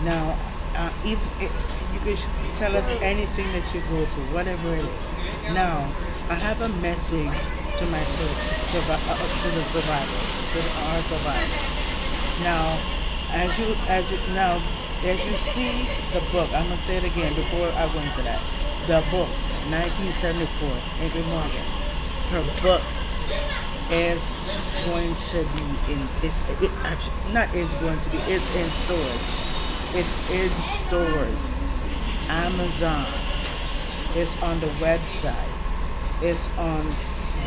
Speaker 1: Now, you can tell us anything that you go through, whatever it is. Now, I have a message to my to the survivor. are survivors. Now, as you see the book, I'm gonna say it again before I go into that. The book, 1974, Ingrid Morgan. Her book is going to be in. Actually not is going to be. It's in stores. It's in stores. Amazon. It's on the website. It's on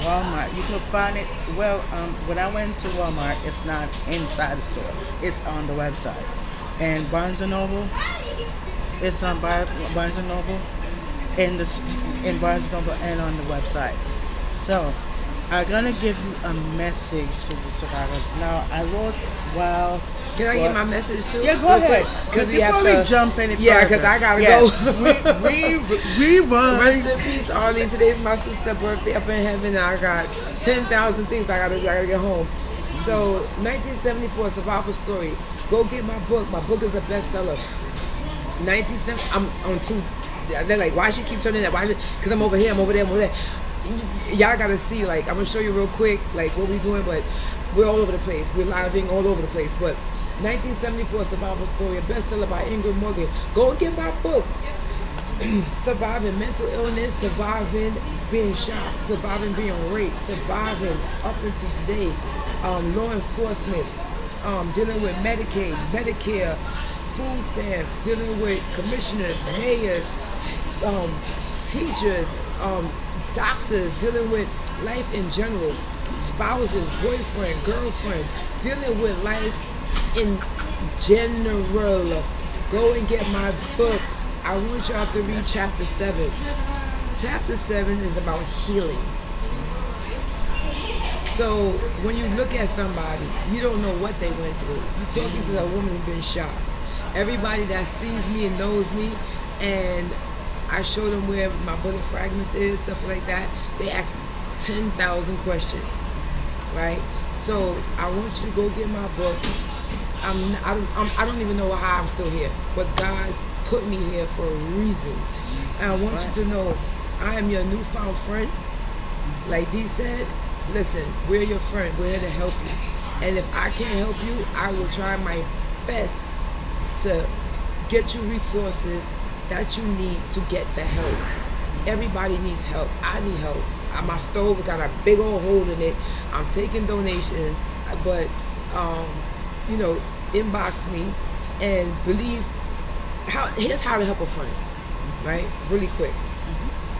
Speaker 1: Walmart. You can find it. Well, when I went to Walmart, it's not inside the store. It's on the website. And Barnes and Noble, it's on Barnes and Noble, in Barnes and Noble and on the website. So I'm gonna give you a message to the survivors. Now I wrote while.
Speaker 2: Can I get my message too?
Speaker 1: Yeah, go ahead. Because before we jump any further.
Speaker 2: Yeah, because I gotta go.
Speaker 1: We run.
Speaker 2: Rest in peace, Arlene. Today's my sister's birthday up in heaven. I got 10,000 things I gotta get home. So 1974 survival story. Go get my book. My book is a bestseller. 1970. I'm on two. They're like, why she keep turning that? Why? Because I'm over here. I'm over there. I'm over there. Y'all gotta see. Like, I'm gonna show you real quick, like what we doing, but we're all over the place. We're living all over the place, but. 1974 survival story, a bestseller by Ingrid Morgan. Go and get my book. Surviving mental illness, surviving being shot, surviving being raped, surviving up until today. Law enforcement, dealing with Medicaid, Medicare, food stamps, dealing with commissioners, mayors, teachers, doctors, dealing with life in general, spouses, boyfriend, girlfriend, dealing with life in general. Go and get my book. I want y'all to read chapter 7. Chapter 7 is about healing. So when you look at somebody, you don't know what they went through. You're talking to a woman who's been shot. Everybody that sees me and knows me, and I show them where my bullet fragments is, stuff like that, they ask 10,000 questions, right? So I want you to go get my book. I don't even know how I'm still here, but God put me here for a reason. And I want you to know I am your newfound friend. Like Dee said, listen, we're your friend. We're here to help you. And if I can't help you, I will try my best to get you resources that you need to get the help. Everybody needs help. I need help. My stove got a big old hole in it. I'm taking donations, but inbox me and believe. Here's how to help a friend, right? Really quick.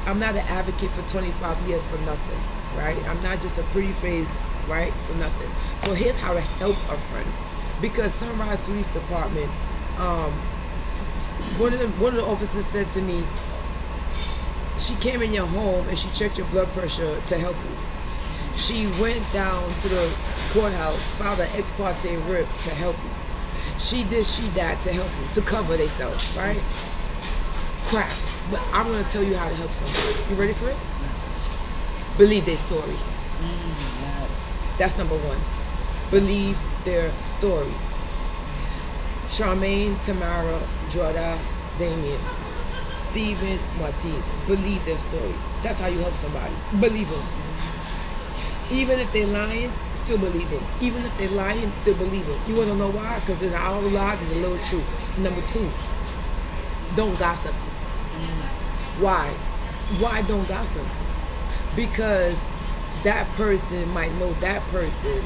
Speaker 2: I'm not an advocate for 25 years for nothing, right? I'm not just a pretty face, right, for nothing. So here's how to help a friend. Because Sunrise Police Department, one of the officers said to me, she came in your home and she checked your blood pressure to help you. She went down to the courthouse, filed an ex parte writ to help you. She that to help you, to cover themselves, right? Crap. But I'm going to tell you how to help somebody. You ready for it? Believe their story.
Speaker 1: Yes.
Speaker 2: That's number one. Believe their story. Charmaine, Tamara, Jorda, Damien, Stephen, Martins. Believe their story. That's how you help somebody. Believe them. Even if they're lying, still believe them. Even if they're lying, still believe them. You want to know why? Because there's all lies, there's a little truth. Number two, don't gossip. Why? Why don't gossip? Because that person might know that person,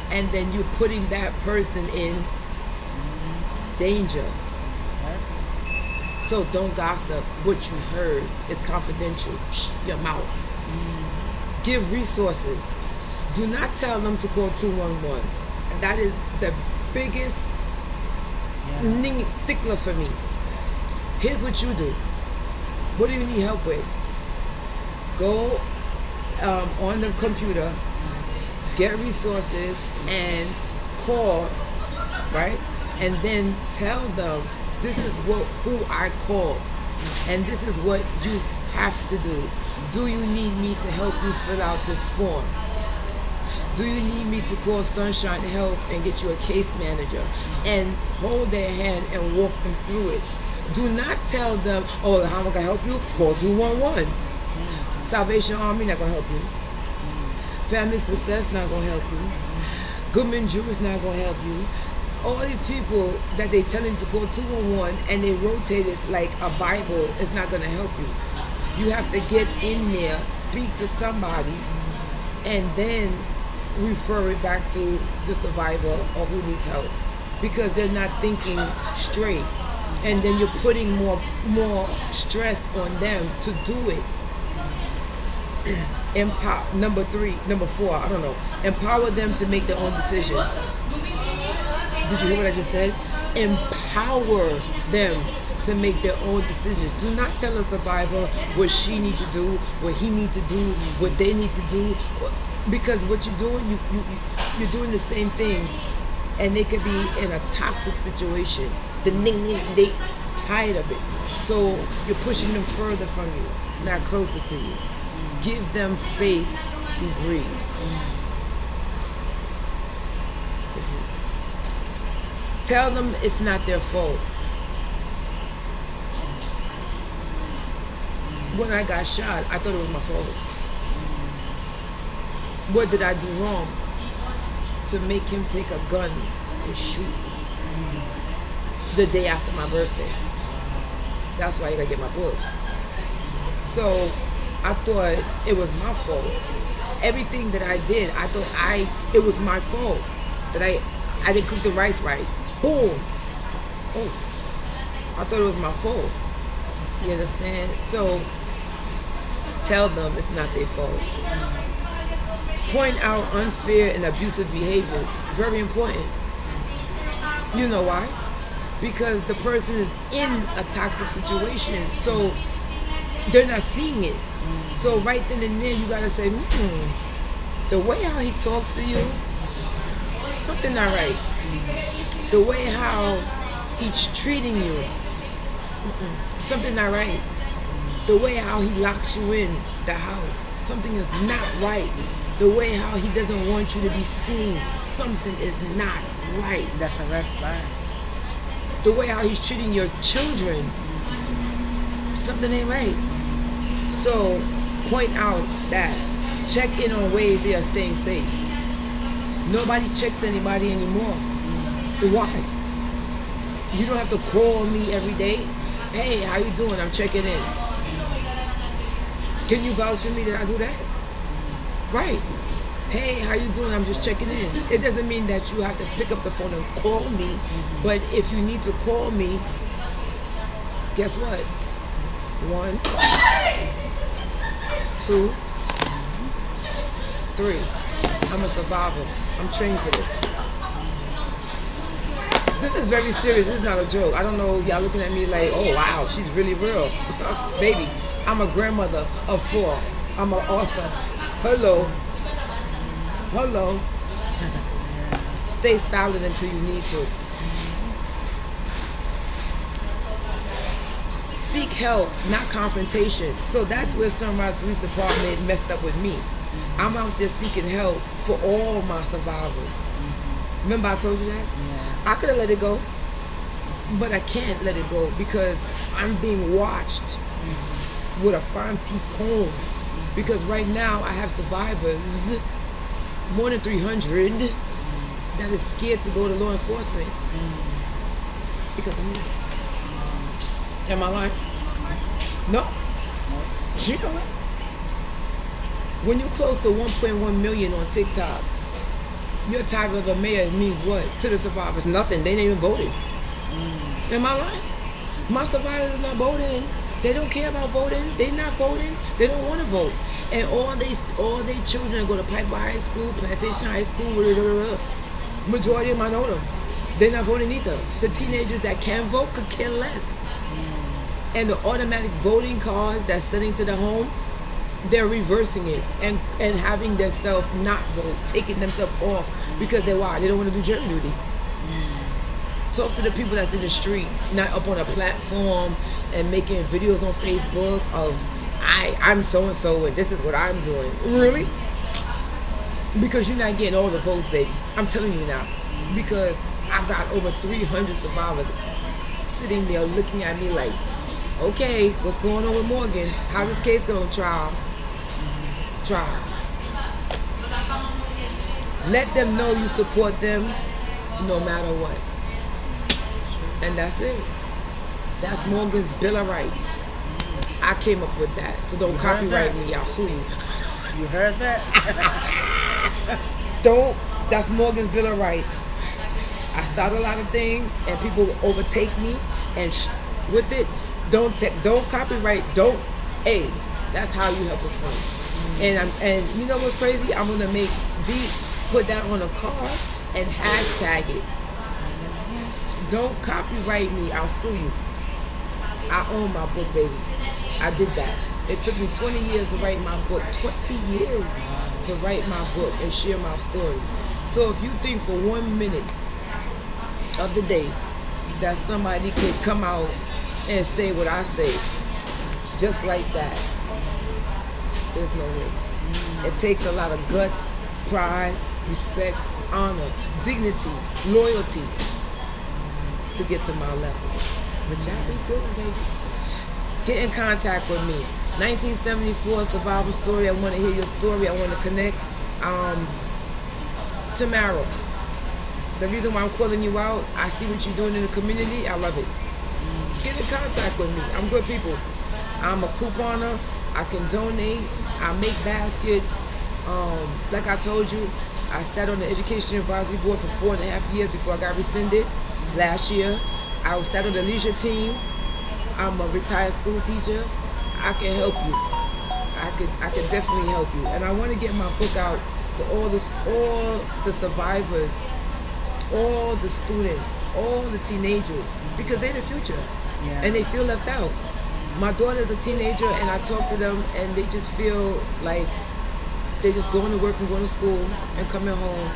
Speaker 2: and then you're putting that person in danger. So don't gossip. What you heard is confidential. Shh your mouth. Give resources. Do not tell them to call 211. That is the biggest stickler for me. Here's what you do. What do you need help with? Go on the computer, get resources, and call, right? And then tell them, this is who I called, and this is what you have to do. Do you need me to help you fill out this form? Do you need me to call Sunshine Health and get you a case manager and hold their hand and walk them through it? Do not tell them, oh, how am I going to help you? Call 211. Salvation Army not going to help you. Family Success not going to help you. Goodman Jew is not gonna help you. All these people that they telling to call 211 and they rotate it like a Bible is not gonna help you. You have to get in there, speak to somebody, and then refer it back to the survivor or who needs help, because they're not thinking straight, and then you're putting more stress on them to do it. Number 4, I don't know. Empower them to make their own decisions. Did you hear what I just said? Empower them to make their own decisions. Do not tell a survivor what she needs to do, what he needs to do, what they need to do, because what you're doing, you're doing the same thing, and they could be in a toxic situation. They tired of it, so you're pushing them further from you, not closer to you. Give them space to breathe. Tell them it's not their fault. When I got shot, I thought it was my fault. What did I do wrong to make him take a gun and shoot the day after my birthday? That's why you gotta get my book. So I thought it was my fault. Everything that I did, I thought it was my fault that I didn't cook the rice right. Boom. Oh, I thought it was my fault. You understand? So tell them it's not their fault. Point out unfair and abusive behaviors. Very important. You know why? Because the person is in a toxic situation, so they're not seeing it. So right then and there, you gotta say, the way how he talks to you, something not right. The way how he's treating you, something not right. The way how he locks you in the house, something is not right. The way how he doesn't want you to be seen, something is not right.
Speaker 1: That's a red flag.
Speaker 2: The way how he's treating your children, something ain't right. So point out that. Check in on ways they are staying safe. Nobody checks anybody anymore. Why? You don't have to call me every day. Hey, how you doing? I'm checking in. Can you vouch for me that I do that? Right. Hey, how you doing? I'm just checking in. It doesn't mean that you have to pick up the phone and call me, but if you need to call me, guess what? 1, 2, 3. I'm a survivor. I'm trained for this. This is very serious. This is not a joke. I don't know, y'all looking at me like, oh wow, she's really real. Baby, I'm a grandmother of 4. I'm an author. Hello. Stay silent until you need to. Seek help, not confrontation. So that's where Sunrise Police Department messed up with me. I'm out there seeking help for all my survivors. Remember I told you that?
Speaker 1: Yeah.
Speaker 2: I could have let it go, but I can't let it go because I'm being watched with a fine teeth comb. Because right now I have survivors, more than 300, that is scared to go to law enforcement because of me. Am I lying? No. You know what? When you're close to 1.1 million on TikTok, your title of a mayor means what to the survivors? Nothing. They ain't even voted. Am I lying? My survivors is not voting. They don't care about voting. They not voting. They don't want to vote. And all they children go to Piper High School, Plantation High School. Majority of them, I know them. They're not voting either. The teenagers that can vote could care less. And the automatic voting cards that's sending to the home, they're reversing it and having themselves not vote, taking themselves off because they don't want to do jury duty. Talk to the people that's in the street, not up on a platform and making videos on Facebook of I'm so and so and this is what I'm doing. Really? Because you're not getting all the votes, baby. I'm telling you now. Because I've got over 300 survivors sitting there looking at me like, okay, what's going on with Morgan? How this case going? Trial. Let them know you support them no matter what. And that's it. That's Morgan's Bill of Rights. I came up with that. So don't copyright me. I'll sue you.
Speaker 1: You heard that?
Speaker 2: Don't. That's Morgan's Bill of Rights. I start a lot of things and people overtake me and with it. Don't copyright. Don't. Hey, that's how you help a friend. And you know what's crazy? I'm gonna make put that on a card and hashtag it. Don't copyright me. I'll sue you. I own my book, baby. I did that. It took me 20 years to write my book. 20 years to write my book and share my story. So if you think for 1 minute of the day that somebody could come out and say what I say, just like that, there's no way. It takes a lot of guts, pride, respect, honor, dignity, loyalty to get to my level. But y'all be good, baby. Get in contact with me. 1974 survival story. I want to hear your story. I want to connect. Tomorrow. The reason why I'm calling you out, I see what you're doing in the community. I love it. Get in contact with me. I'm good people. I'm a couponer. I can donate. I make baskets. Like I told you, I sat on the Education Advisory Board for 4.5 years before I got rescinded last year. I sat on the leisure team. I'm a retired school teacher. I can help you. I can definitely help you. And I want to get my book out to all the survivors, all the students, all the teenagers, because they're the future.
Speaker 1: Yeah.
Speaker 2: And they feel left out. My daughter's a teenager and I talk to them and they just feel like they're just going to work and going to school and coming home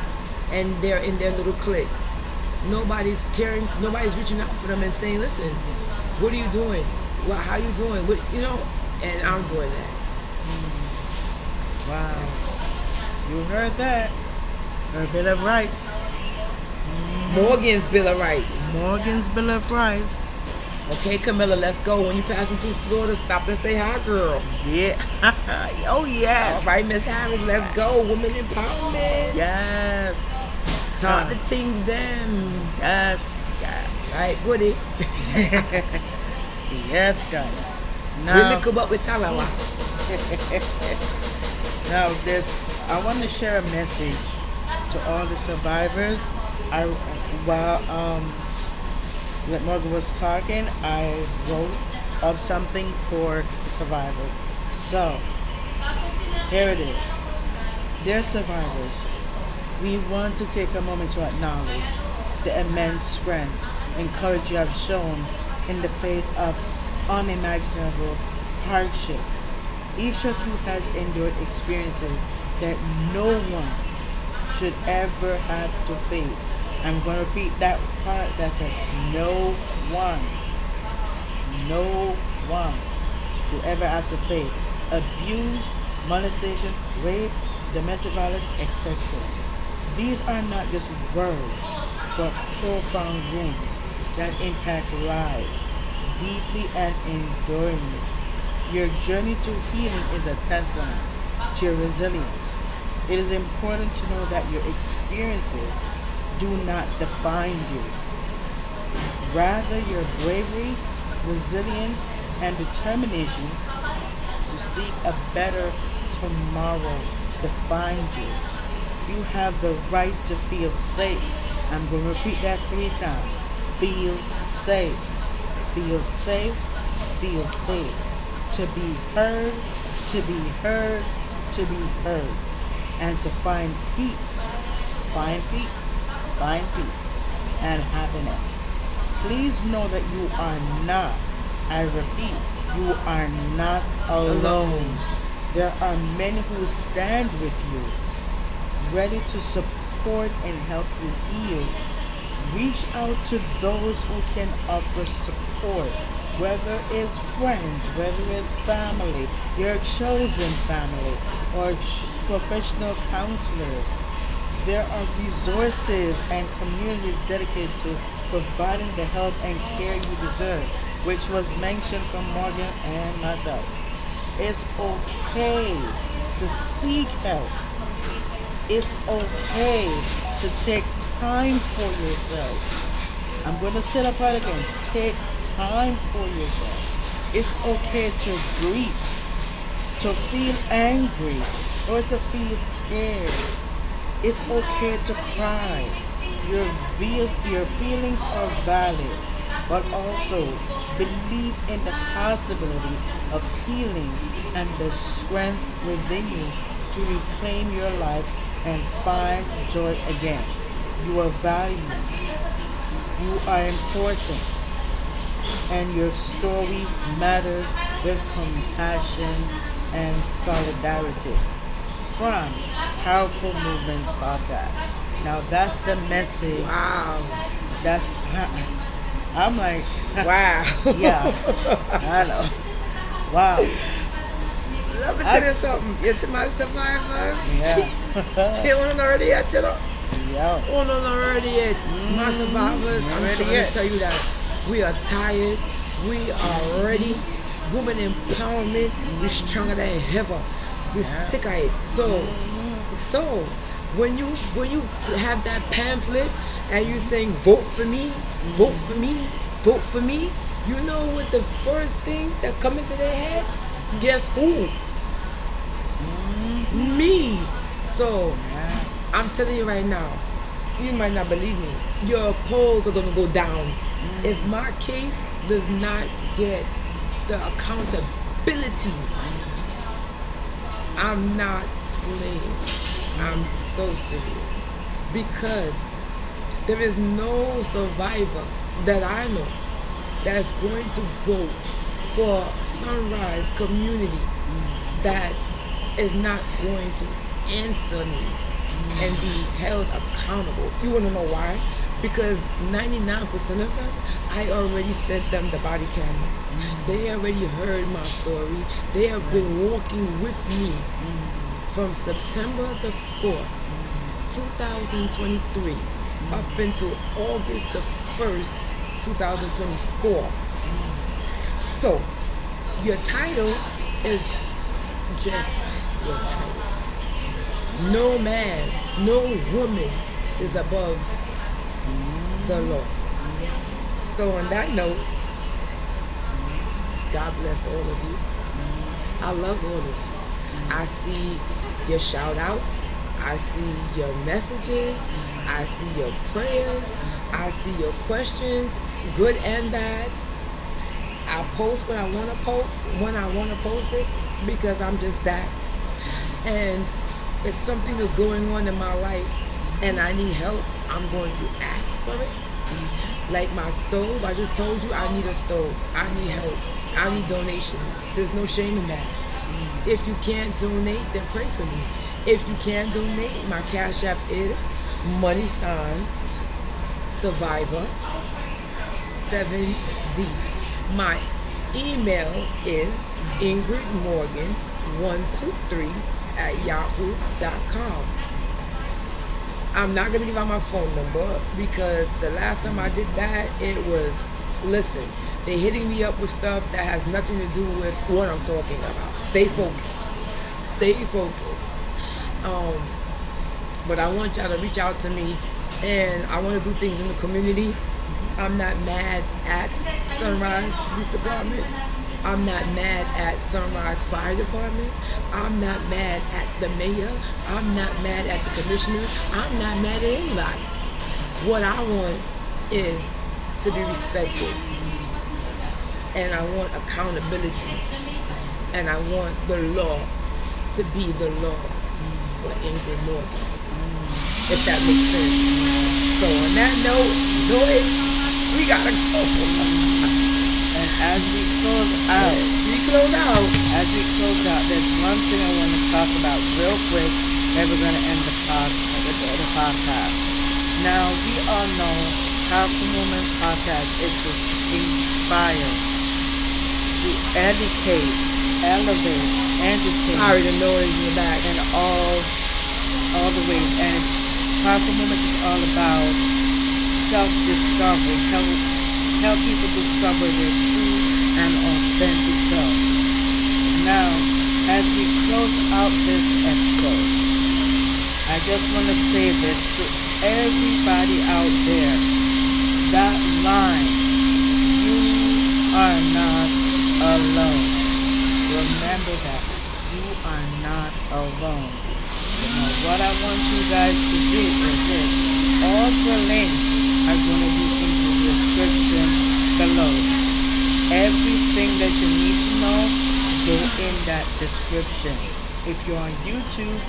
Speaker 2: and they're in their little clique. Nobody's caring, nobody's reaching out for them and saying, listen, what are you doing? Well, how you doing? What, and I'm doing that.
Speaker 1: Wow. You heard that. Her Bill of Rights.
Speaker 2: Morgan's Bill of Rights.
Speaker 1: Morgan's Bill of Rights.
Speaker 2: Okay, Camilla, let's go. When you're passing through Florida, stop and say hi, girl.
Speaker 1: Yeah. Oh, yes.
Speaker 2: All right, Miss Harris, let's go. Women empowerment.
Speaker 1: Yes.
Speaker 2: Talk the things them.
Speaker 1: Yes. Yes.
Speaker 2: Right, Woody.
Speaker 1: Yes, guys.
Speaker 2: Now, we come up with Talawa.
Speaker 1: Now, I want to share a message to all the survivors. While Morgan was talking, I wrote up something for the survivors. So, here it is. Dear survivors, we want to take a moment to acknowledge the immense strength and courage you have shown in the face of unimaginable hardship. Each of you has endured experiences that no one should ever have to face. I'm going to repeat that part that said no one should ever have to face abuse, molestation, rape, domestic violence, etc. These are not just words, but profound wounds that impact lives deeply and enduringly. Your journey to healing is a testament to your resilience. It is important to know that your experiences do not define you. Rather, your bravery, resilience, and determination to seek a better tomorrow defines you. You have the right to feel safe. I'm going to repeat that 3 times. Feel safe. Feel safe. Feel safe. To be heard, to be heard, to be heard. And to find peace. Find peace. Find peace and happiness. Please know that you are not, I repeat, you are not alone. There are many who stand with you, ready to support and help you heal. Reach out to those who can offer support, whether it's friends, whether it's family, your chosen family, or professional counselors. There are resources and communities dedicated to providing the help and care you deserve, which was mentioned from Morgan and myself. It's okay to seek help. It's okay to take time for yourself. I'm going to say that part again. Take time for yourself. It's okay to grieve, to feel angry, or to feel scared. It's okay to cry. Your feelings are valid, but also believe in the possibility of healing and the strength within you to reclaim your life and find joy again. You are valued, you are important, and your story matters with compassion and solidarity. From Powerful Movements Podcast. Now that's the message.
Speaker 2: Wow.
Speaker 1: That's I'm like,
Speaker 2: Wow.
Speaker 1: yeah, I know. Wow.
Speaker 2: Let me tell you something. You see my survivors?
Speaker 1: Yeah.
Speaker 2: They want to already yet, you know?
Speaker 1: Yeah.
Speaker 2: Want to already yet. My survivors, I'm
Speaker 1: Already
Speaker 2: trying
Speaker 1: yet.
Speaker 2: to tell you that we are tired. We are ready. Women empowerment. We're stronger than ever. We're sick of it. So when you have that pamphlet and you saying vote for me, vote for me, vote for me, you know what the first thing that come into their head? Guess who? Me. So I'm telling you right now, you might not believe me. Your polls are gonna go down if my case does not get the accountability. I'm not playing. I'm so serious because there is no survivor that I know that's going to vote for Sunrise community that is not going to answer me and be held accountable. You want to know why? Because 99% of them, I already sent them the body camera. They already heard my story. They have been walking with me from September the 4th, 2023, up until August the 1st, 2024. So, your title is just your title. No man, no woman is above the law. So on that note, God bless all of you. I love all of you. I see your shout outs. I see your messages. I see your prayers. I see your questions, good and bad. I post when I want to post, when I want to post it, because I'm just that. And if something is going on in my life and I need help, I'm going to ask for it. Like my stove, I just told you I need a stove. I need help. I need donations. There's no shame in that. If you can't donate, then pray for me. If you can donate, my Cash App is money sign survivor 7D. My email is Ingrid Morgan 123 at yahoo.com. I'm not going to give out my phone number because the last time I did that, it was, listen, they're hitting me up with stuff that has nothing to do with what I'm talking about. Stay focused. Stay focused. But I want y'all to reach out to me, and I want to do things in the community. I'm not mad at Sunrise Police Department. I'm not mad at Sunrise Fire Department. I'm not mad at the mayor. I'm not mad at the commissioner. I'm not mad at anybody. What I want is to be respected. And I want accountability. And I want the law to be the law for Ingrid Morgan. If that makes sense. So on that note, we gotta go.
Speaker 1: And as we close out, there's one thing I want to talk about real quick, then we're going to end the podcast. Now, we all know Powerful Moments Podcast is to inspire, to educate, elevate, entertain.
Speaker 2: Sorry, the noise in the back.
Speaker 1: And all the ways. And Powerful Moments is all about self-discovery, help people discover their true and authentic self. Now, as we close out this episode, I just want to say this to everybody out there. That line, you are not alone. Remember that. You are not alone. Now, what I want you guys to do is this. All the links are going to be in the description below. Everything that you need to know, go in that description. If you're on YouTube,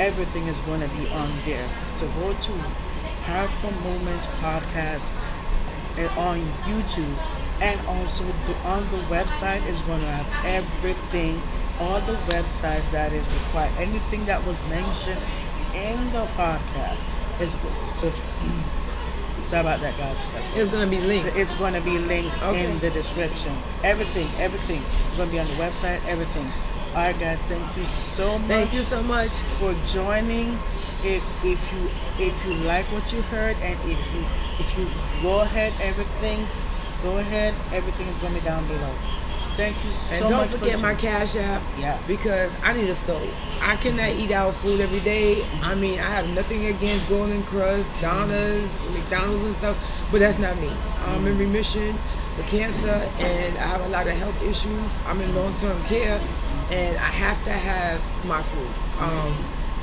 Speaker 1: everything is going to be on there. So go to Powerful Movements Podcast on YouTube, and also on the website is going to have everything, all the websites that is required. Anything that was mentioned in the podcast is sorry about that, guys.
Speaker 2: It's gonna be linked.
Speaker 1: It's going to be linked in the description. Everything is going to be on the website. Everything. All right, guys. Thank you so much.
Speaker 2: Thank you so much
Speaker 1: for joining. If you like what you heard, and if you go ahead, everything is going to be down below. Thank you so much.
Speaker 2: And don't forget my Cash App.
Speaker 1: Yeah.
Speaker 2: Because I need a stove. I cannot eat out food every day. I mean, I have nothing against Golden Crust, Donna's, McDonald's and stuff, but that's not me. I'm in remission for cancer, and I have a lot of health issues. I'm in long-term care, and I have to have my food.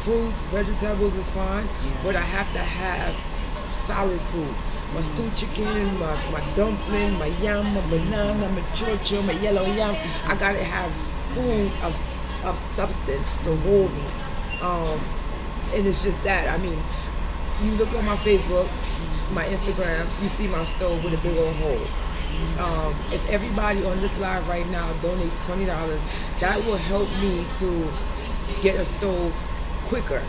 Speaker 2: Fruits, vegetables is fine, but I have to have solid food. My stewed chicken, my dumpling, my yam, my banana, my chocho, my yellow yam. I gotta have food of substance to hold me. And it's just that. I mean, you look on my Facebook, my Instagram, you see my stove with a big old hole. If everybody on this live right now donates $20, that will help me to get a stove quicker.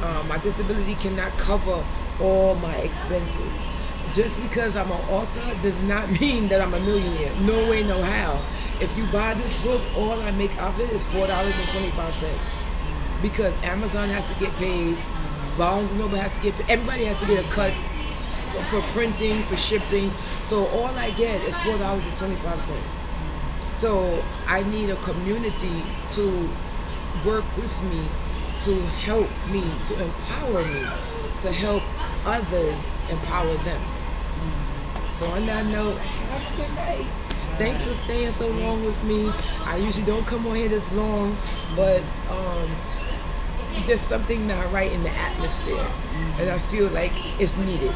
Speaker 2: My disability cannot cover all my expenses. Just because I'm an author does not mean that I'm a millionaire. No way, no how. If you buy this book, all I make of it is $4.25. Because Amazon has to get paid, Barnes & Noble has to get paid, everybody has to get a cut for printing, for shipping. So all I get is $4.25. So I need a community to work with me, to help me, to empower me, to help others empower them. So on that note, have a good night. Thanks for staying so long with me. I usually don't come on here this long, but there's something not right in the atmosphere, and I feel like it's needed.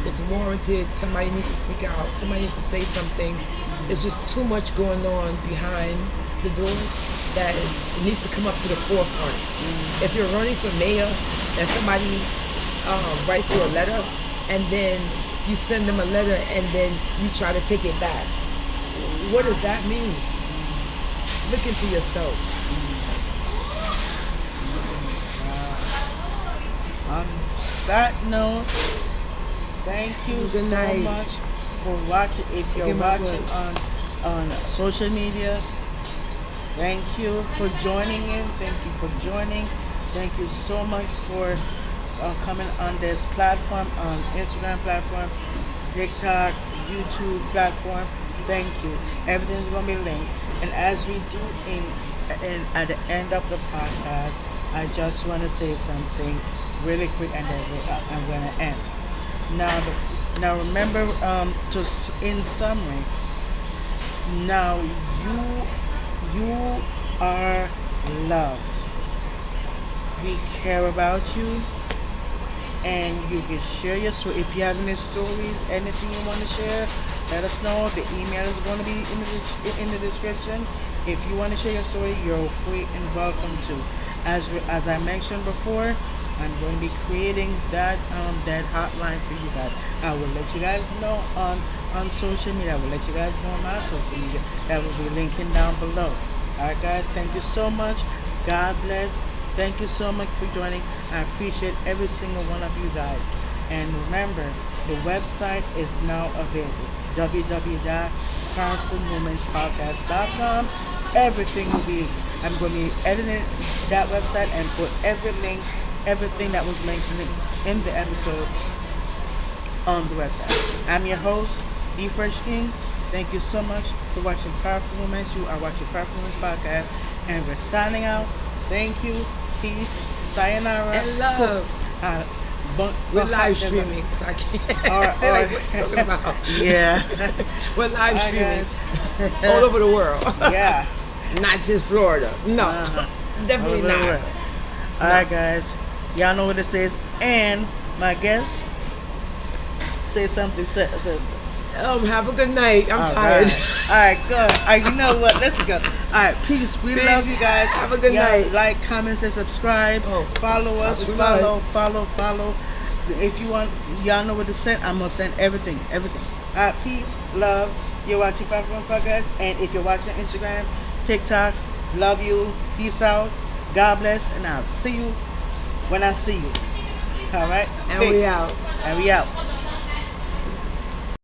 Speaker 2: It's warranted. Somebody needs to speak out. Somebody needs to say something. There's just too much going on behind the doors that it needs to come up to the forefront. If you're running for mayor and somebody writes you a letter, and then you send them a letter and then you try to take it back, what does that mean? Look into yourself.
Speaker 1: On that note, thank you so much for watching. If you're watching on social media, thank you for joining in. Thank you for joining. Thank you so much for coming on this platform, on Instagram platform, TikTok, YouTube platform. Thank you. Everything's gonna be linked. And as we do at the end of the podcast, I just want to say something really quick, and then I'm gonna end. Now remember, just in summary. Now you are loved. We care about you. And you can share your story. If you have any stories, anything you want to share, let us know. The email is going to be in the description. If you want to share your story, you're free and welcome to. As I mentioned before, I'm going to be creating that hotline for you guys. I will let you guys know on social media. I will let you guys know on my social media. That will be linking down below. Alright guys, thank you so much. God bless. Thank you so much for joining. I appreciate every single one of you guys. And remember, the website is now available. www.powerfulmomentspodcast.com. Everything will be, I'm going to be editing that website and put every link, everything that was mentioned in the episode on the website. I'm your host, D Fresh King. Thank you so much for watching Powerful Moments. You are watching Powerful Moments Podcast, and we're signing out. Thank you. peace, sayonara,
Speaker 2: And love. We're live streaming. So I can't. They're like, what you talking about?
Speaker 1: Yeah.
Speaker 2: We're live
Speaker 1: All
Speaker 2: streaming
Speaker 1: right,
Speaker 2: all over the world.
Speaker 1: Yeah.
Speaker 2: Not just Florida. No. Definitely
Speaker 1: All over the
Speaker 2: not.
Speaker 1: world. All right, guys. Y'all know what this is. And my guest, say something.
Speaker 2: Have a good night. I'm tired.
Speaker 1: All right, good. You know what? Let's go. All right, peace. We
Speaker 2: Peace.
Speaker 1: love you guys.
Speaker 2: Have a good night.
Speaker 1: Like, comment, and subscribe. Follow us. Follow. If you want, y'all know what to send. I'm gonna send everything. All right, peace, love. You're watching Platform Podcast, and if you're watching Instagram, TikTok, love you. Peace out. God bless, and I'll see you when I see you. All right.
Speaker 2: And we out.
Speaker 1: And we out.